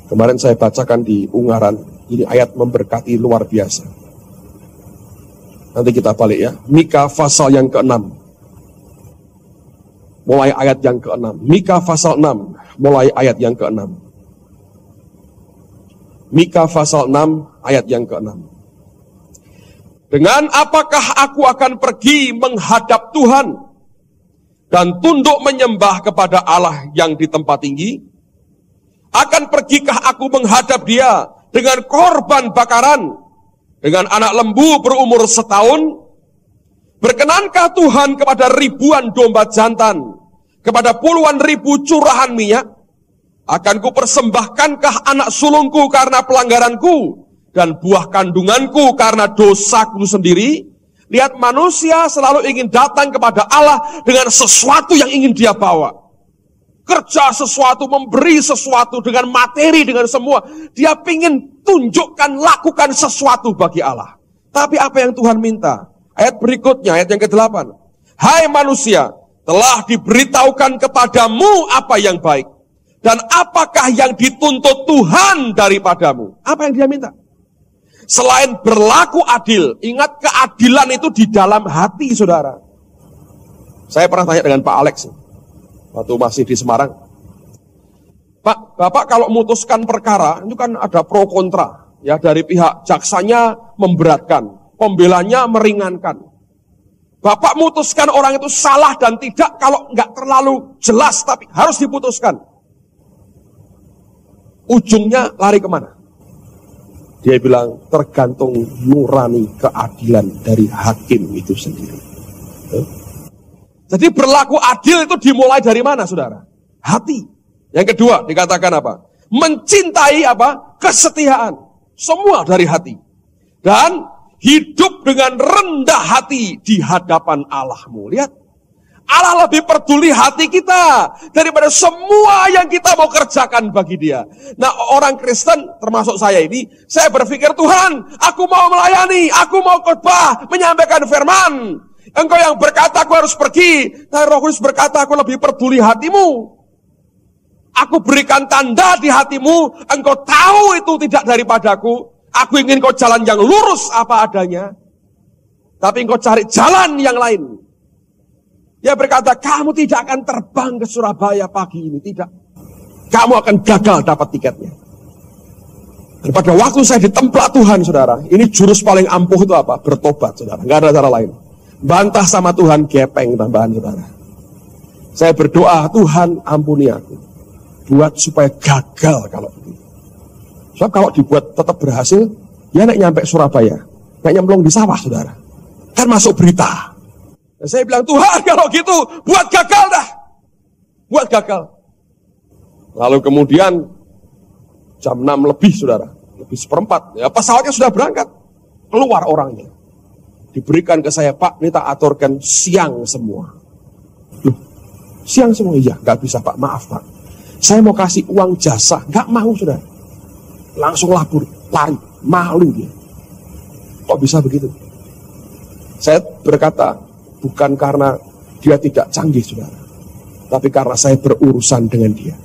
[SPEAKER 1] Kemarin saya bacakan di Ungaran, ini ayat memberkati luar biasa. Nanti kita balik ya. Mika pasal yang ke-6. Mulai ayat yang ke-6. Mika pasal 6, mulai ayat yang ke-6. Mika pasal 6, ayat yang ke-6. Dengan apakah aku akan pergi menghadap Tuhan dan tunduk menyembah kepada Allah yang di tempat tinggi? Akan pergikah aku menghadap Dia dengan korban bakaran, dengan anak lembu berumur setahun? Berkenankah Tuhan kepada ribuan domba jantan, kepada puluhan ribu curahan minyak? Akan kupersembahkankah anak sulungku karena pelanggaranku, dan buah kandunganku karena dosaku sendiri? Lihat, manusia selalu ingin datang kepada Allah dengan sesuatu yang ingin dia bawa. Kerja sesuatu, memberi sesuatu dengan materi, dengan semua. Dia ingin tunjukkan, lakukan sesuatu bagi Allah. Tapi apa yang Tuhan minta? Ayat berikutnya, ayat yang ke-8. Hai manusia, telah diberitahukan kepadamu apa yang baik. Dan apakah yang dituntut Tuhan daripadamu? Apa yang dia minta? Selain berlaku adil, ingat keadilan itu di dalam hati, saudara. Saya pernah tanya dengan Pak Alex, waktu masih di Semarang. Pak, Bapak kalau memutuskan perkara, itu kan ada pro kontra. Ya, dari pihak jaksanya memberatkan, pembelanya meringankan. Bapak memutuskan orang itu salah dan tidak kalau nggak terlalu jelas, tapi harus diputuskan. Ujungnya lari kemana? Dia bilang tergantung nurani keadilan dari hakim itu sendiri. Jadi berlaku adil itu dimulai dari mana, saudara? Hati. Yang kedua dikatakan apa? Mencintai apa? Kesetiaan. Semua dari hati. Dan hidup dengan rendah hati di hadapan Allahmu. Lihat. Allah lebih peduli hati kita daripada semua yang kita mau kerjakan bagi Dia. Nah, orang Kristen termasuk saya ini, saya berpikir, Tuhan, aku mau melayani, aku mau khotbah, menyampaikan firman. Engkau yang berkata aku harus pergi, tapi Roh Kudus berkata aku lebih peduli hatimu. Aku berikan tanda di hatimu, engkau tahu itu tidak daripadaku. Aku ingin kau jalan yang lurus apa adanya, tapi engkau cari jalan yang lain. Dia berkata, kamu tidak akan terbang ke Surabaya pagi ini. Tidak. Kamu akan gagal dapat tiketnya. Dan pada waktu saya ditemplah Tuhan, saudara, ini jurus paling ampuh itu apa? Bertobat, saudara. Nggak ada cara lain. Bantah sama Tuhan, gepeng tambahan, saudara. Saya berdoa, Tuhan ampuni aku. Buat supaya gagal kalau begitu. Sebab kalau dibuat tetap berhasil, ya nek nyampe Surabaya. Kayak nyemplung di sawah, saudara. Kan masuk berita. Dan saya bilang, Tuhan kalau gitu, buat gagal dah. Buat gagal. Lalu kemudian, jam 6 lebih, saudara. Lebih seperempat. Ya, pesawatnya sudah berangkat. Keluar orangnya. Diberikan ke saya, Pak, ini tak aturkan siang semua. Loh, siang semua? Iya, nggak bisa Pak, maaf Pak. Saya mau kasih uang jasa, nggak mau, saudara. Langsung labur, lari, malu dia. Kok bisa begitu? Saya berkata, bukan karena dia tidak canggih, saudara, tapi karena saya berurusan dengan dia.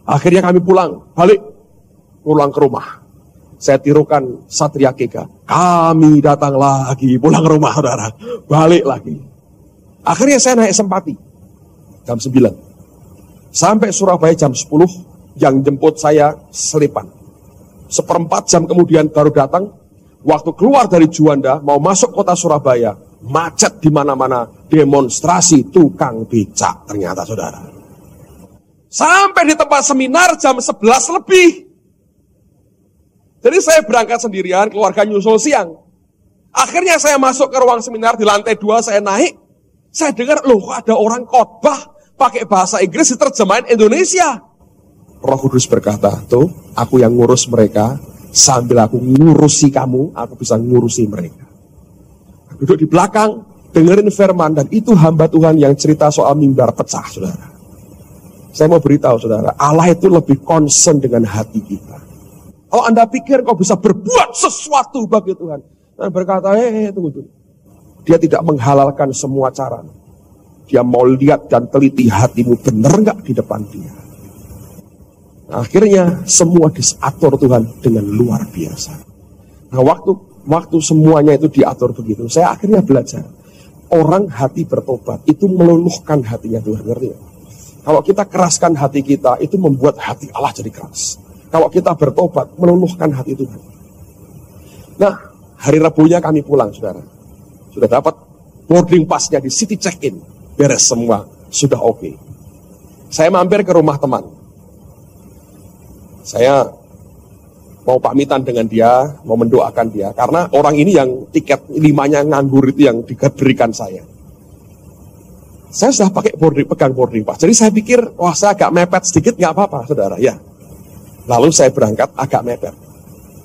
[SPEAKER 1] Akhirnya kami pulang ke rumah. Saya tirukan Satria Kega. Kami datang lagi, pulang ke rumah, saudara. Balik lagi. Akhirnya saya naik Sempati. Jam 9. Sampai Surabaya jam 10. Yang jemput saya Selipan. Seperempat jam kemudian baru datang. Waktu keluar dari Juanda, mau masuk kota Surabaya, Macet di mana-mana, demonstrasi tukang becak ternyata saudara. Sampai di tempat seminar jam 11 lebih. Jadi saya berangkat sendirian, keluarga nyusul siang. Akhirnya saya masuk ke ruang seminar di lantai 2, saya naik. Saya dengar, loh ada orang khotbah pakai bahasa Inggris diterjemahin Indonesia. Roh Kudus berkata, tuh aku yang ngurus mereka, sambil aku ngurusi kamu, aku bisa ngurusi mereka. Duduk di belakang, dengerin firman, dan itu hamba Tuhan yang cerita soal mimbar pecah, saudara. Saya mau beritahu, saudara, Allah itu lebih concern dengan hati kita. Kalau Anda pikir kau bisa berbuat sesuatu bagi Tuhan, dan berkata, tunggu dulu. Dia tidak menghalalkan semua cara. Dia mau lihat dan teliti hatimu benar nggak di depan dia. Nah, akhirnya semua diatur Tuhan dengan luar biasa. Nah, waktu semuanya itu diatur begitu, saya akhirnya belajar. Orang hati bertobat itu meluluhkan hatinya Tuhan, ngerti ya? Kalau kita keraskan hati kita, itu membuat hati Allah jadi keras. Kalau kita bertobat, meluluhkan hati Tuhan. Nah, hari Rabunya kami pulang, saudara. Sudah dapat boarding pass-nya di City Check-in. Beres semua, sudah oke. Saya mampir ke rumah teman. Saya mau pamitan dengan dia, mau mendoakan dia. Karena orang ini yang tiket 5-nya nganggur itu yang diberikan saya. Saya sudah pegang boarding pass. Jadi saya pikir, wah saya agak mepet sedikit, nggak apa-apa, saudara. Ya. Lalu saya berangkat agak mepet.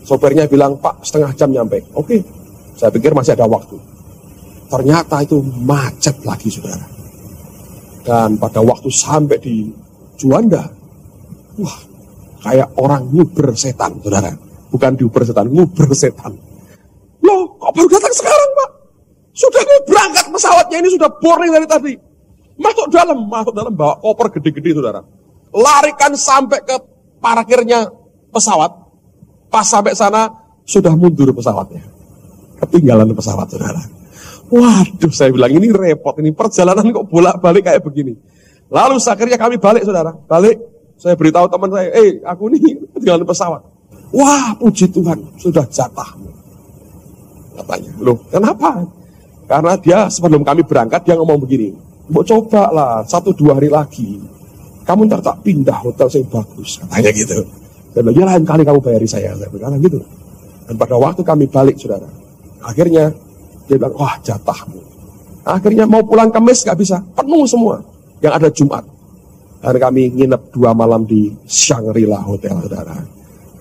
[SPEAKER 1] Sopirnya bilang, Pak, setengah jam nyampe. Oke, saya pikir masih ada waktu. Ternyata itu macet lagi, saudara. Dan pada waktu sampai di Juanda, wah, kayak orang nguber setan, saudara. Bukan diuber setan, nguber setan. Loh, kok baru datang sekarang, Pak? Sudah mau berangkat pesawatnya, ini sudah boarding dari tadi. Masuk dalam bawa koper gede-gede, saudara. Larikan sampai ke parkirnya pesawat. Pas sampai sana, sudah mundur pesawatnya. Ketinggalan pesawat, saudara. Waduh, saya bilang, ini repot, ini perjalanan kok bolak-balik kayak begini. Lalu akhirnya kami balik, saudara. Balik, saya beritahu teman saya, aku ini ketinggalan pesawat. Wah, puji Tuhan, sudah jatahmu. Katanya, loh, kenapa? Karena dia sebelum kami berangkat, dia ngomong begini, mau coba lah, 1-2 hari lagi, kamu ntar tak pindah hotel yang bagus, katanya gitu. Saya bilang, ya lain kali kamu bayari saya bilang gitu. Dan pada waktu kami balik, saudara, akhirnya dia bilang, wah jatahmu. Akhirnya mau pulang Kamis gak bisa, penuh semua. Yang ada Jumat. Dan kami nginep 2 malam di Shangri-La Hotel, saudara.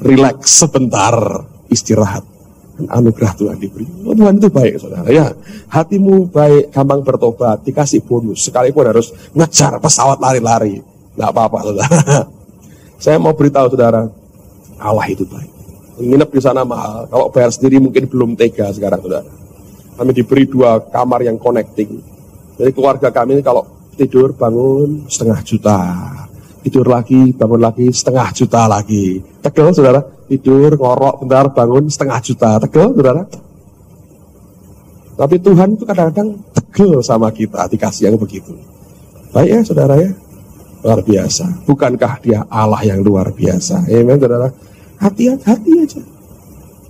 [SPEAKER 1] Relax sebentar, istirahat. Dan anugerah Tuhan diberi. Oh, Tuhan itu baik, saudara. Ya, hatimu baik, gampang bertobat, dikasih bonus. Sekalipun harus ngejar pesawat lari-lari. Gak apa-apa, saudara. Saya mau beritahu, saudara, Allah itu baik. Nginep di sana mahal. Kalau bayar sendiri mungkin belum tega sekarang, saudara. Kami diberi 2 kamar yang connecting. Jadi keluarga kami ini kalau tidur bangun 500 juta. Tidur lagi, bangun lagi 500 juta lagi. Tegel, saudara. Tidur, ngorok, bentar, bangun 500 juta. Tegel, saudara. Tapi Tuhan itu kadang-kadang tegel sama kita, dikasih yang begitu. Baik ya, saudara ya. Luar biasa. Bukankah dia Allah yang luar biasa? Amen, saudara. Hati-hati aja.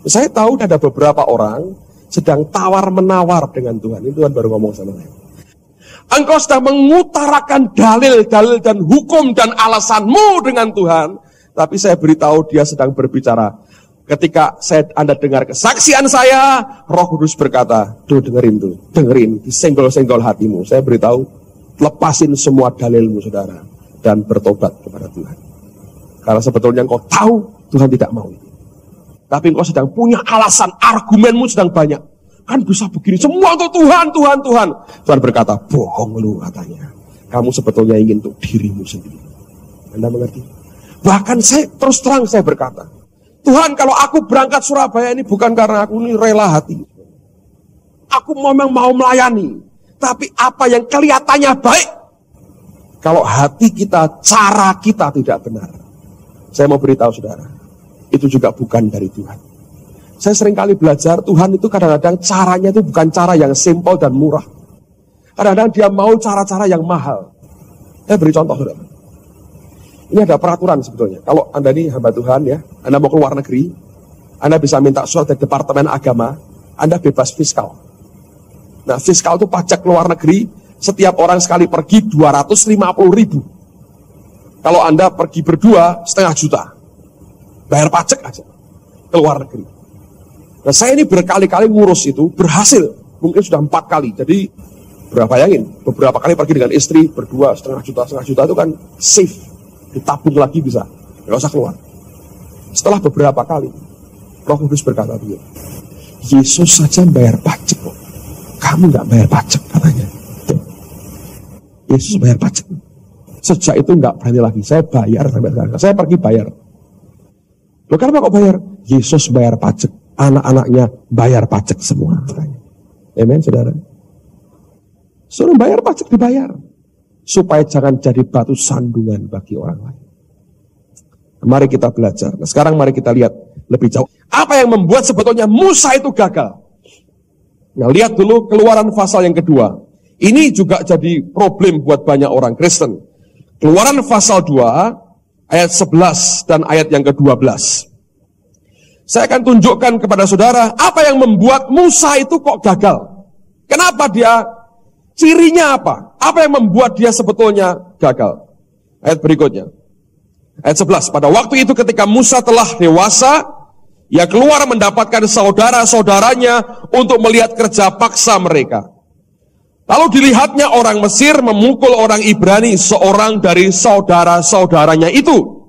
[SPEAKER 1] Saya tahu ada beberapa orang sedang tawar-menawar dengan Tuhan. Ini Tuhan baru ngomong sama saya. Engkau sedang mengutarakan dalil-dalil dan hukum dan alasanmu dengan Tuhan. Tapi saya beritahu dia sedang berbicara. Ketika Anda dengar kesaksian saya, Roh Kudus berkata, tuh dengerin, disenggol-senggol hatimu. Saya beritahu, lepasin semua dalilmu, saudara, dan bertobat kepada Tuhan. Karena sebetulnya engkau tahu Tuhan tidak mau itu. Tapi engkau sedang punya alasan, argumenmu sedang banyak. Kan bisa begini, semua untuk Tuhan. Tuhan berkata, bohong lu katanya. Kamu sebetulnya ingin untuk dirimu sendiri. Anda mengerti? Bahkan saya terus terang saya berkata, Tuhan kalau aku berangkat Surabaya ini bukan karena aku ini rela hati. Aku memang mau melayani. Tapi apa yang kelihatannya baik, kalau hati kita, cara kita tidak benar. Saya mau beritahu saudara, itu juga bukan dari Tuhan. Saya sering kali belajar, Tuhan itu kadang-kadang caranya itu bukan cara yang simpel dan murah. Kadang-kadang dia mau cara-cara yang mahal. Saya beri contoh, saudara. Ini ada peraturan sebetulnya. Kalau Anda ini hamba Tuhan ya, Anda mau keluar negeri, Anda bisa minta surat dari Departemen Agama, Anda bebas fiskal. Nah, fiskal itu pajak luar negeri, setiap orang sekali pergi 250.000. Kalau Anda pergi berdua, 500.000. Bayar pajak aja ke luar negeri. Nah, saya ini berkali-kali ngurus itu, berhasil. Mungkin sudah 4 kali. Jadi, bayangin, beberapa kali pergi dengan istri, berdua, 500.000 itu kan safe. Ditabung lagi bisa, nggak usah keluar. Setelah beberapa kali, Roh Kudus berkata begini, Yesus saja bayar pajak kok. Kamu nggak bayar pajak katanya. Yesus bayar pajak. Sejak itu nggak berani lagi. Saya bayar sampai sekarang. Saya pergi bayar. Loh, kenapa kok bayar? Yesus bayar pajak. Anak-anaknya bayar pajak semua. Amen, saudara. Suruh bayar pajak, dibayar. Supaya jangan jadi batu sandungan bagi orang lain. Mari kita belajar. Nah, sekarang mari kita lihat lebih jauh. Apa yang membuat sebetulnya Musa itu gagal? Nah, lihat dulu Keluaran pasal yang kedua. Ini juga jadi problem buat banyak orang Kristen. Keluaran pasal 2, ayat 11 dan ayat yang ke-12. Saya akan tunjukkan kepada saudara, apa yang membuat Musa itu kok gagal. Kenapa dia, cirinya apa? Apa yang membuat dia sebetulnya gagal? Ayat berikutnya. Ayat 11, pada waktu itu ketika Musa telah dewasa, ia keluar mendapatkan saudara-saudaranya untuk melihat kerja paksa mereka. Lalu dilihatnya orang Mesir memukul orang Ibrani, seorang dari saudara-saudaranya itu.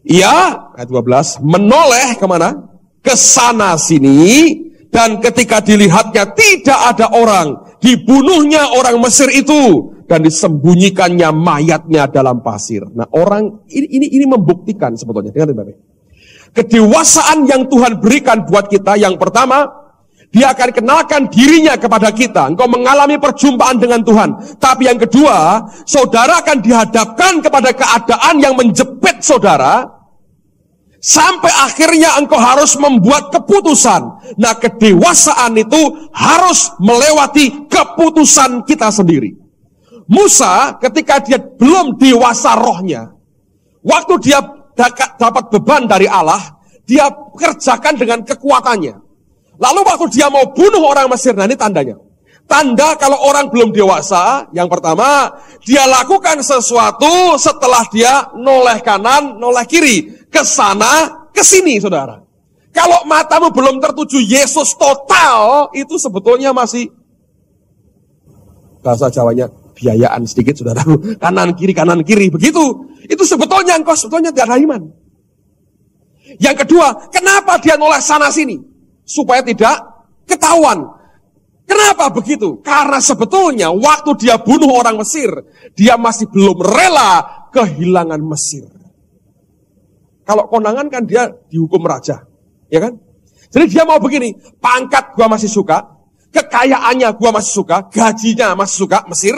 [SPEAKER 1] Ia, ayat 12, menoleh kemana? Ke sana sini, dan ketika dilihatnya tidak ada orang, dibunuhnya orang Mesir itu, dan disembunyikannya mayatnya dalam pasir. Nah, orang ini membuktikan sebetulnya. Dengar baik-baik. Kedewasaan yang Tuhan berikan buat kita, yang pertama, Dia akan kenalkan dirinya kepada kita. Engkau mengalami perjumpaan dengan Tuhan. Tapi yang kedua, saudara akan dihadapkan kepada keadaan yang menjepit saudara, sampai akhirnya engkau harus membuat keputusan. Nah, kedewasaan itu harus melewati keputusan kita sendiri. Musa ketika dia belum dewasa rohnya, waktu dia dapat beban dari Allah, dia kerjakan dengan kekuatannya. Lalu waktu dia mau bunuh orang Mesir, nah ini tandanya. Tanda kalau orang belum dewasa, yang pertama, dia lakukan sesuatu setelah dia noleh kanan, noleh kiri, ke sana, ke sini, saudara. Kalau matamu belum tertuju Yesus total, itu sebetulnya masih, bahasa Jawanya, biayaan sedikit, saudara. Kanan kiri, begitu. Itu sebetulnya engkau sebetulnya tidak ada iman. Yang kedua, kenapa dia noleh sana sini? Supaya tidak ketahuan. Kenapa begitu? Karena sebetulnya waktu dia bunuh orang Mesir, dia masih belum rela kehilangan Mesir. Kalau konangan kan dia dihukum raja, ya kan? Jadi dia mau begini, pangkat gua masih suka, kekayaannya gua masih suka, gajinya masih suka Mesir,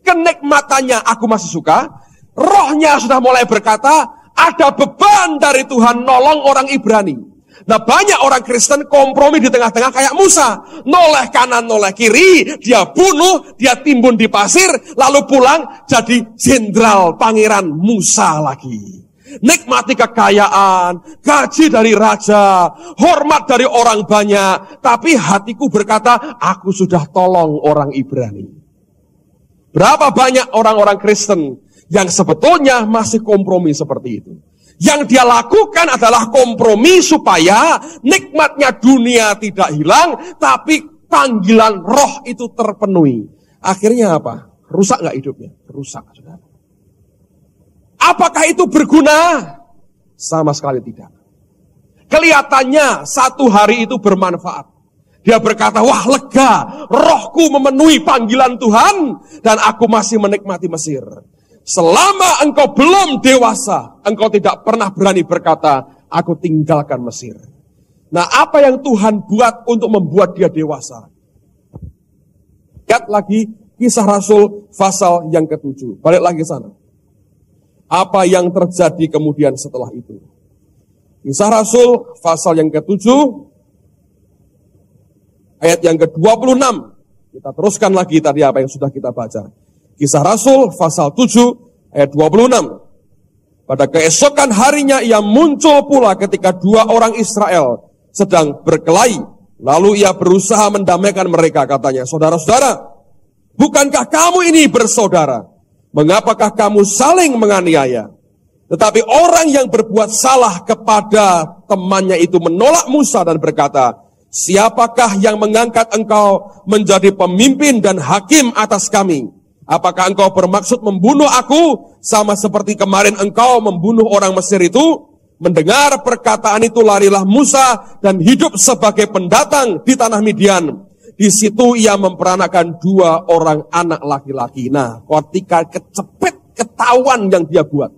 [SPEAKER 1] kenikmatannya aku masih suka, rohnya sudah mulai berkata, ada beban dari Tuhan nolong orang Ibrani. Nah, banyak orang Kristen kompromi di tengah-tengah kayak Musa. Noleh kanan, noleh kiri, dia bunuh, dia timbun di pasir, lalu pulang jadi jenderal pangeran Musa lagi. Nikmati kekayaan, gaji dari raja, hormat dari orang banyak, tapi hatiku berkata, aku sudah tolong orang Ibrani. Berapa banyak orang-orang Kristen yang sebetulnya masih kompromi seperti itu. Yang dia lakukan adalah kompromi supaya nikmatnya dunia tidak hilang, tapi panggilan roh itu terpenuhi. Akhirnya apa? Rusak nggak hidupnya? Rusak, saudara. Apakah itu berguna? Sama sekali tidak. Kelihatannya satu hari itu bermanfaat. Dia berkata, wah lega, rohku memenuhi panggilan Tuhan, dan aku masih menikmati Mesir. Selama engkau belum dewasa, engkau tidak pernah berani berkata, aku tinggalkan Mesir. Nah, apa yang Tuhan buat untuk membuat dia dewasa? Lihat lagi Kisah Rasul pasal yang ke-7. Balik lagi ke sana. Apa yang terjadi kemudian setelah itu? Kisah Rasul pasal yang ke-7, ayat yang ke-26. Kita teruskan lagi tadi apa yang sudah kita baca. Kisah Rasul pasal 7 ayat 26. Pada keesokan harinya ia muncul pula ketika dua orang Israel sedang berkelahi. Lalu ia berusaha mendamaikan mereka, katanya, saudara-saudara, bukankah kamu ini bersaudara? Mengapakah kamu saling menganiaya? Tetapi orang yang berbuat salah kepada temannya itu menolak Musa dan berkata, siapakah yang mengangkat engkau menjadi pemimpin dan hakim atas kami? Apakah engkau bermaksud membunuh aku sama seperti kemarin engkau membunuh orang Mesir itu? Mendengar perkataan itu larilah Musa dan hidup sebagai pendatang di tanah Midian. Di situ ia memperanakan 2 orang anak laki-laki. Nah, ketika kecepet ketahuan yang dia buat,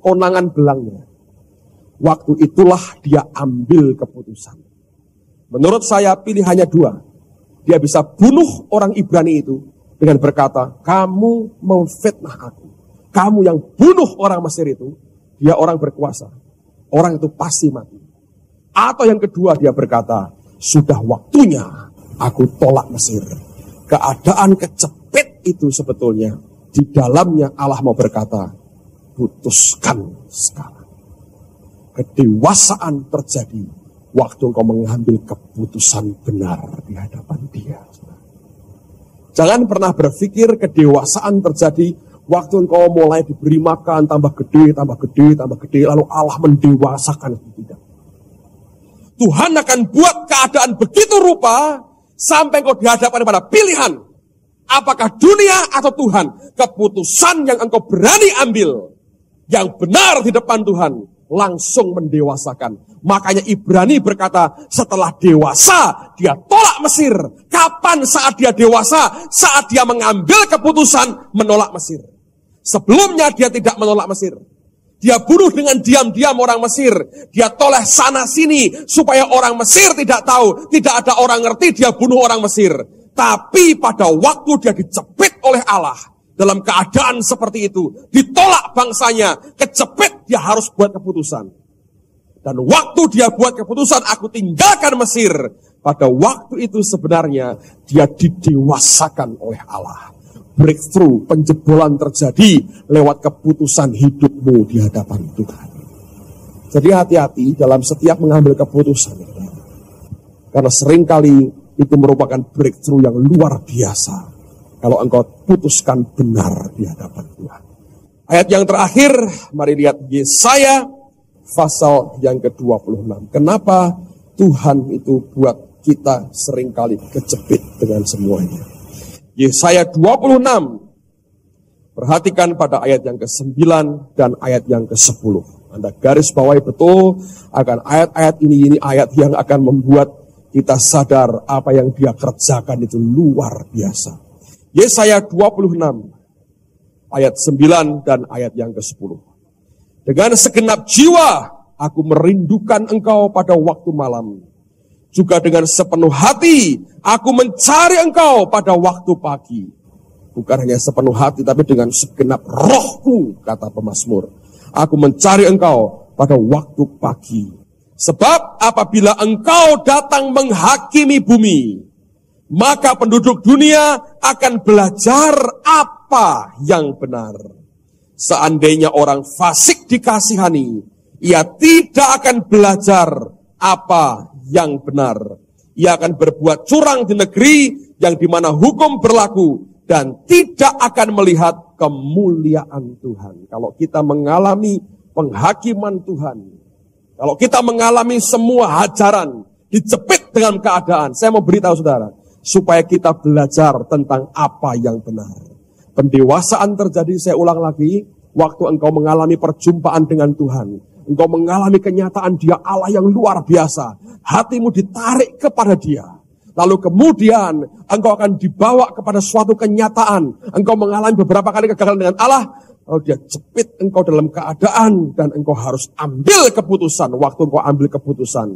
[SPEAKER 1] konangan belangnya, waktu itulah dia ambil keputusan. Menurut saya pilihannya 2. Dia bisa bunuh orang Ibrani itu dengan berkata, kamu memfitnah aku. Kamu yang bunuh orang Mesir itu, dia orang berkuasa. Orang itu pasti mati. Atau yang kedua dia berkata, sudah waktunya aku tolak Mesir. Keadaan kecepet itu sebetulnya di dalamnya Allah mau berkata, putuskan sekarang. Kedewasaan terjadi waktu engkau mengambil keputusan benar di hadapan Dia. Jangan pernah berpikir kedewasaan terjadi waktu engkau mulai diberi makan, tambah gede, lalu Allah mendewasakan. Tidak. Tuhan akan buat keadaan begitu rupa, sampai engkau dihadapkan pada pilihan. Apakah dunia atau Tuhan? Keputusan yang engkau berani ambil, yang benar di depan Tuhan, langsung mendewasakan. Makanya Ibrani berkata, setelah dewasa, dia tolak Mesir. Kapan saat dia dewasa? Saat dia mengambil keputusan menolak Mesir. Sebelumnya dia tidak menolak Mesir. Dia bunuh dengan diam-diam orang Mesir. Dia toleh sana sini supaya orang Mesir tidak tahu. Tidak ada orang ngerti dia bunuh orang Mesir. Tapi pada waktu dia dicepit oleh Allah, dalam keadaan seperti itu, ditolak bangsanya, kecepit dia harus buat keputusan. Dan waktu dia buat keputusan, aku tinggalkan Mesir. Pada waktu itu sebenarnya dia didewasakan oleh Allah. Breakthrough, penjebolan terjadi lewat keputusan hidupmu di hadapan Tuhan. Jadi hati-hati dalam setiap mengambil keputusan. Karena seringkali itu merupakan breakthrough yang luar biasa. Kalau engkau putuskan benar di hadapan Tuhan. Ayat yang terakhir, mari lihat Yesaya pasal yang ke-26. Kenapa Tuhan itu buat kita seringkali kejepit dengan semuanya? Yesaya 26. Perhatikan pada ayat yang ke-9 dan ayat yang ke-10. Anda garis bawahi betul akan ayat-ayat ini ayat yang akan membuat kita sadar apa yang Dia kerjakan itu luar biasa. Yesaya 26 ayat 9 dan ayat yang ke-10. Dengan segenap jiwa aku merindukan engkau pada waktu malam. Juga dengan sepenuh hati aku mencari engkau pada waktu pagi. Bukan hanya sepenuh hati tapi dengan segenap rohku, kata pemazmur. Aku mencari engkau pada waktu pagi. Sebab apabila engkau datang menghakimi bumi, maka penduduk dunia akan belajar apa yang benar. Seandainya orang fasik dikasihani, ia tidak akan belajar apa yang benar. Ia akan berbuat curang di negeri yang dimana hukum berlaku dan tidak akan melihat kemuliaan Tuhan. Kalau kita mengalami penghakiman Tuhan, kalau kita mengalami semua hajaran, dijepit dengan keadaan, saya mau beritahu saudara, supaya kita belajar tentang apa yang benar. Pendewasaan terjadi, saya ulang lagi, waktu engkau mengalami perjumpaan dengan Tuhan. Engkau mengalami kenyataan Dia Allah yang luar biasa. Hatimu ditarik kepada Dia. Lalu kemudian engkau akan dibawa kepada suatu kenyataan. Engkau mengalami beberapa kali kegagalan dengan Allah. Lalu Dia jepit engkau dalam keadaan. Dan engkau harus ambil keputusan. Waktu engkau ambil keputusan.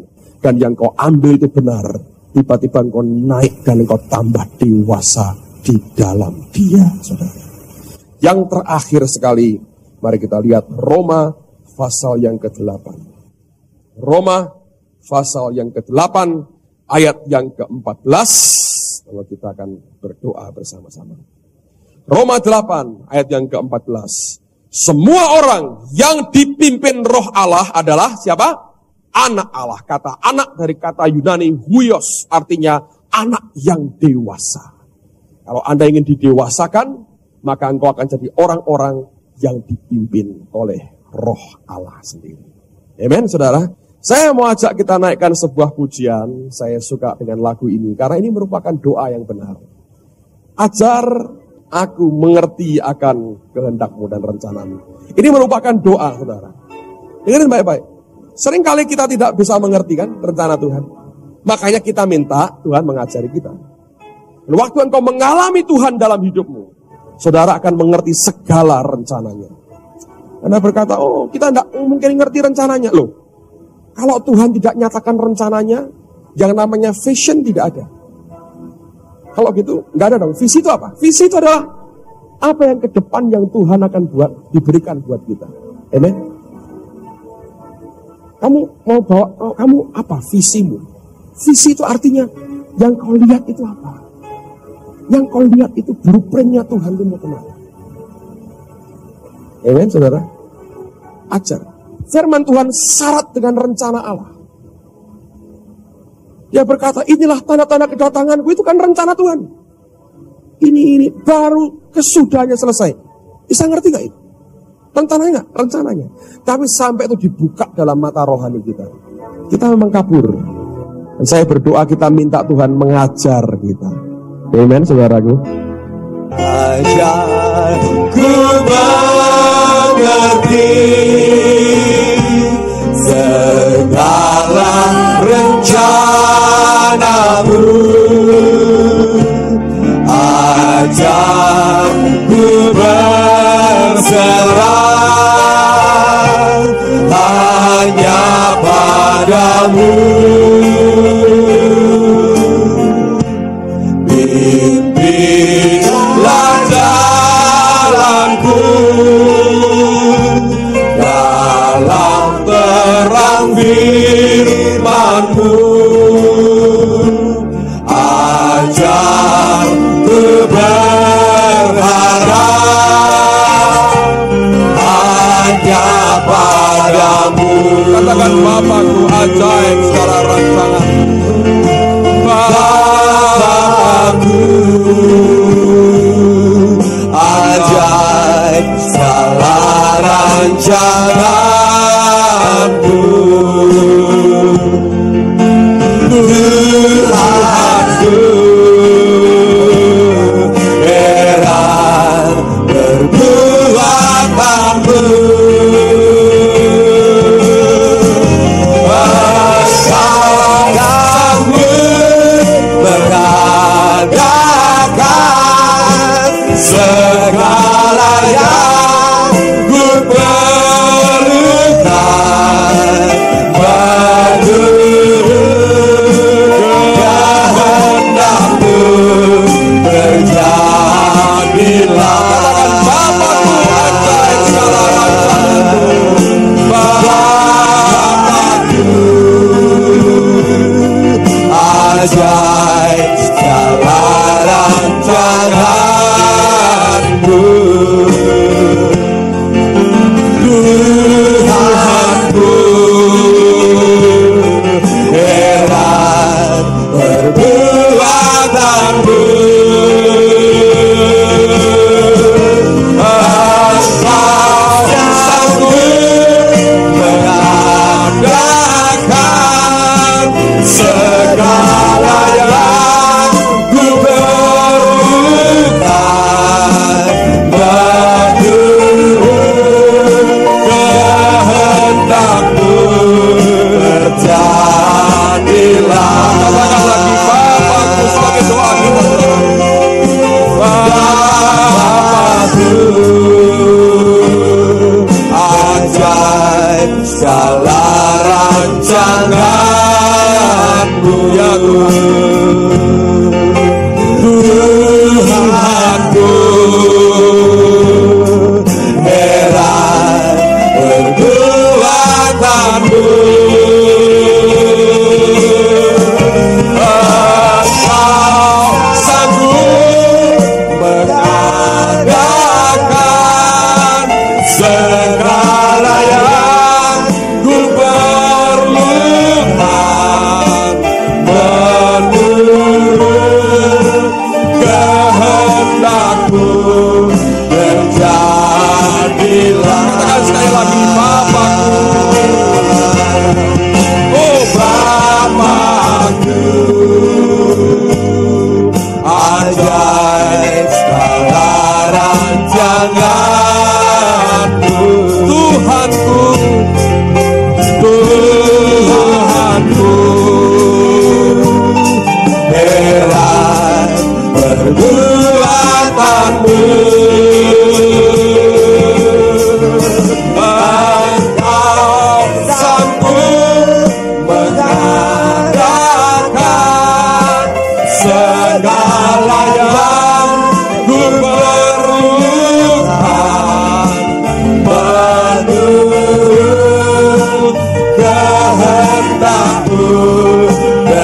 [SPEAKER 1] Dan yang engkau ambil itu benar. Tiba-tiba engkau naik dan engkau tambah dewasa di dalam Dia, saudara. Yang terakhir sekali, mari kita lihat Roma pasal yang ke-8. Roma pasal yang ke-8 ayat yang ke-14. Kalau kita akan berdoa bersama-sama. Roma 8 ayat yang ke-14. Semua orang yang dipimpin roh Allah adalah siapa? anak Allah. Kata anak dari kata Yunani huios, artinya anak yang dewasa. Kalau Anda ingin didewasakan, maka engkau akan jadi orang-orang yang dipimpin oleh Roh Allah sendiri. Amen, saudara. Saya mau ajak kita naikkan sebuah pujian. Saya suka dengan lagu ini, karena ini merupakan doa yang benar. Ajar aku mengerti akan kehendak-Mu dan rencana-Mu. Ini merupakan doa, saudara. Dengerin baik-baik. Seringkali kita tidak bisa mengerti kan rencana Tuhan. Makanya kita minta Tuhan mengajari kita. Dan waktu engkau mengalami Tuhan dalam hidupmu, saudara akan mengerti segala rencananya. Anda berkata, oh kita tidak mungkin ngerti rencananya. Loh, kalau Tuhan tidak nyatakan rencananya, yang namanya vision tidak ada. Kalau gitu, nggak ada dong. Visi itu apa? Visi itu adalah apa yang ke depan yang Tuhan akan diberikan buat kita. Amen. Kamu mau bawa, kamu apa visimu? Visi itu artinya yang kau lihat itu apa? Yang kau lihat itu blueprint-nya Tuhan itu mau kemana? Amen, saudara. Ajar. Firman Tuhan syarat dengan rencana Allah. Dia berkata, inilah tanda-tanda kedatanganku, itu kan rencana Tuhan. Ini baru kesudahnya selesai. Bisa ngerti gak itu? Rencananya gak? Rencananya. Tapi sampai itu dibuka dalam mata rohani kita. Kita memang kabur. Dan saya berdoa kita minta Tuhan mengajar kita. Amen, saudaraku.
[SPEAKER 2] Ajar ku mengerti segala rencana-Mu. Ajar ku berserah hanya padamu. Pimpinlah jalanku dalam terang firman-Mu. Ajar ku berharap hanya padamu.
[SPEAKER 1] Katakan Bapakku ajaib segala rancangan.
[SPEAKER 2] Bapakku ajaib segala rancangan-Mu. Tuhanku heran perbuatan-Mu. Besar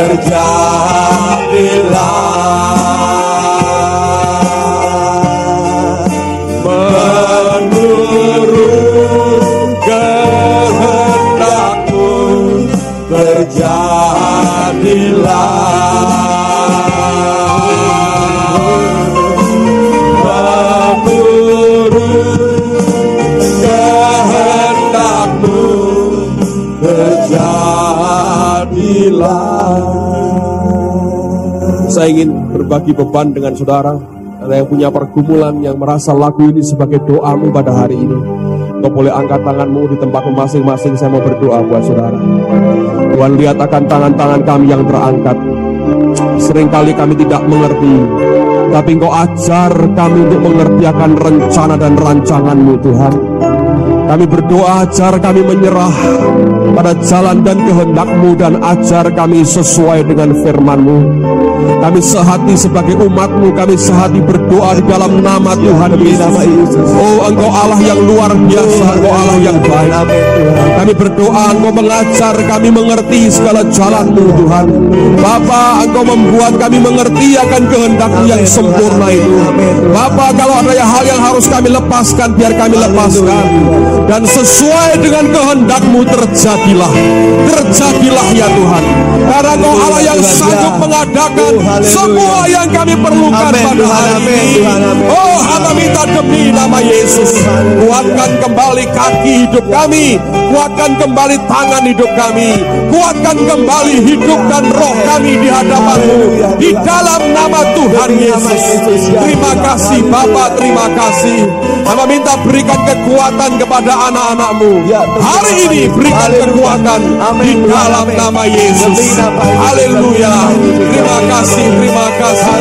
[SPEAKER 1] menurut kehendak-Mu terjadilah. Saya ingin berbagi beban dengan saudara. Ada yang punya pergumulan, yang merasa lagu ini sebagai doamu pada hari ini. Kau boleh angkat tanganmu di tempatmu masing-masing. Saya mau berdoa buat saudara. Tuhan, lihat akan tangan-tangan kami yang terangkat. Seringkali kami tidak mengerti, tapi Engkau ajar kami untuk mengerti akan rencana dan rancangan-Mu, Tuhan. Kami berdoa, ajar kami menyerah pada jalan dan kehendak-Mu, dan ajar kami sesuai dengan firman-Mu. Kami sehati sebagai umat-Mu, kami sehati berdoa di dalam nama Tuhan Yesus. Oh, Engkau Allah yang luar biasa, Engkau Allah yang baik. Kami berdoa, Engkau mengajar kami mengerti segala jalan-Mu, Tuhan. Bapa, Engkau membuat kami mengerti akan kehendak-Mu yang sempurna itu. Bapa, kalau ada hal yang harus kami lepaskan, biar kami lepaskan. Dan sesuai dengan kehendak-Mu terjadilah. Terjadilah ya Tuhan. Karena Engkau Allah yang sanggup mengadakan semua yang kami perlukan pada hari ini. Oh, kami minta demi nama Yesus, kuatkan kembali kaki hidup kami, kuatkan kembali tangan hidup kami, kuatkan kembali hidup dan roh kami di hadapan-Mu, di dalam nama Tuhan Yesus. Terima kasih Bapa, terima kasih. Kami minta berikan kekuatan kepada anak-anak-Mu hari ini, berikan kekuatan di dalam nama Yesus. Haleluya. Terima kasih, terima kasih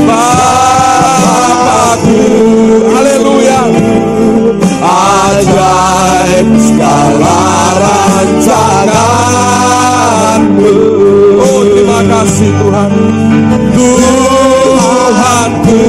[SPEAKER 1] Bapakku. Haleluya. Ajaib segala rancangan-Mu. Oh, terima kasih Tuhan. Tuhanku.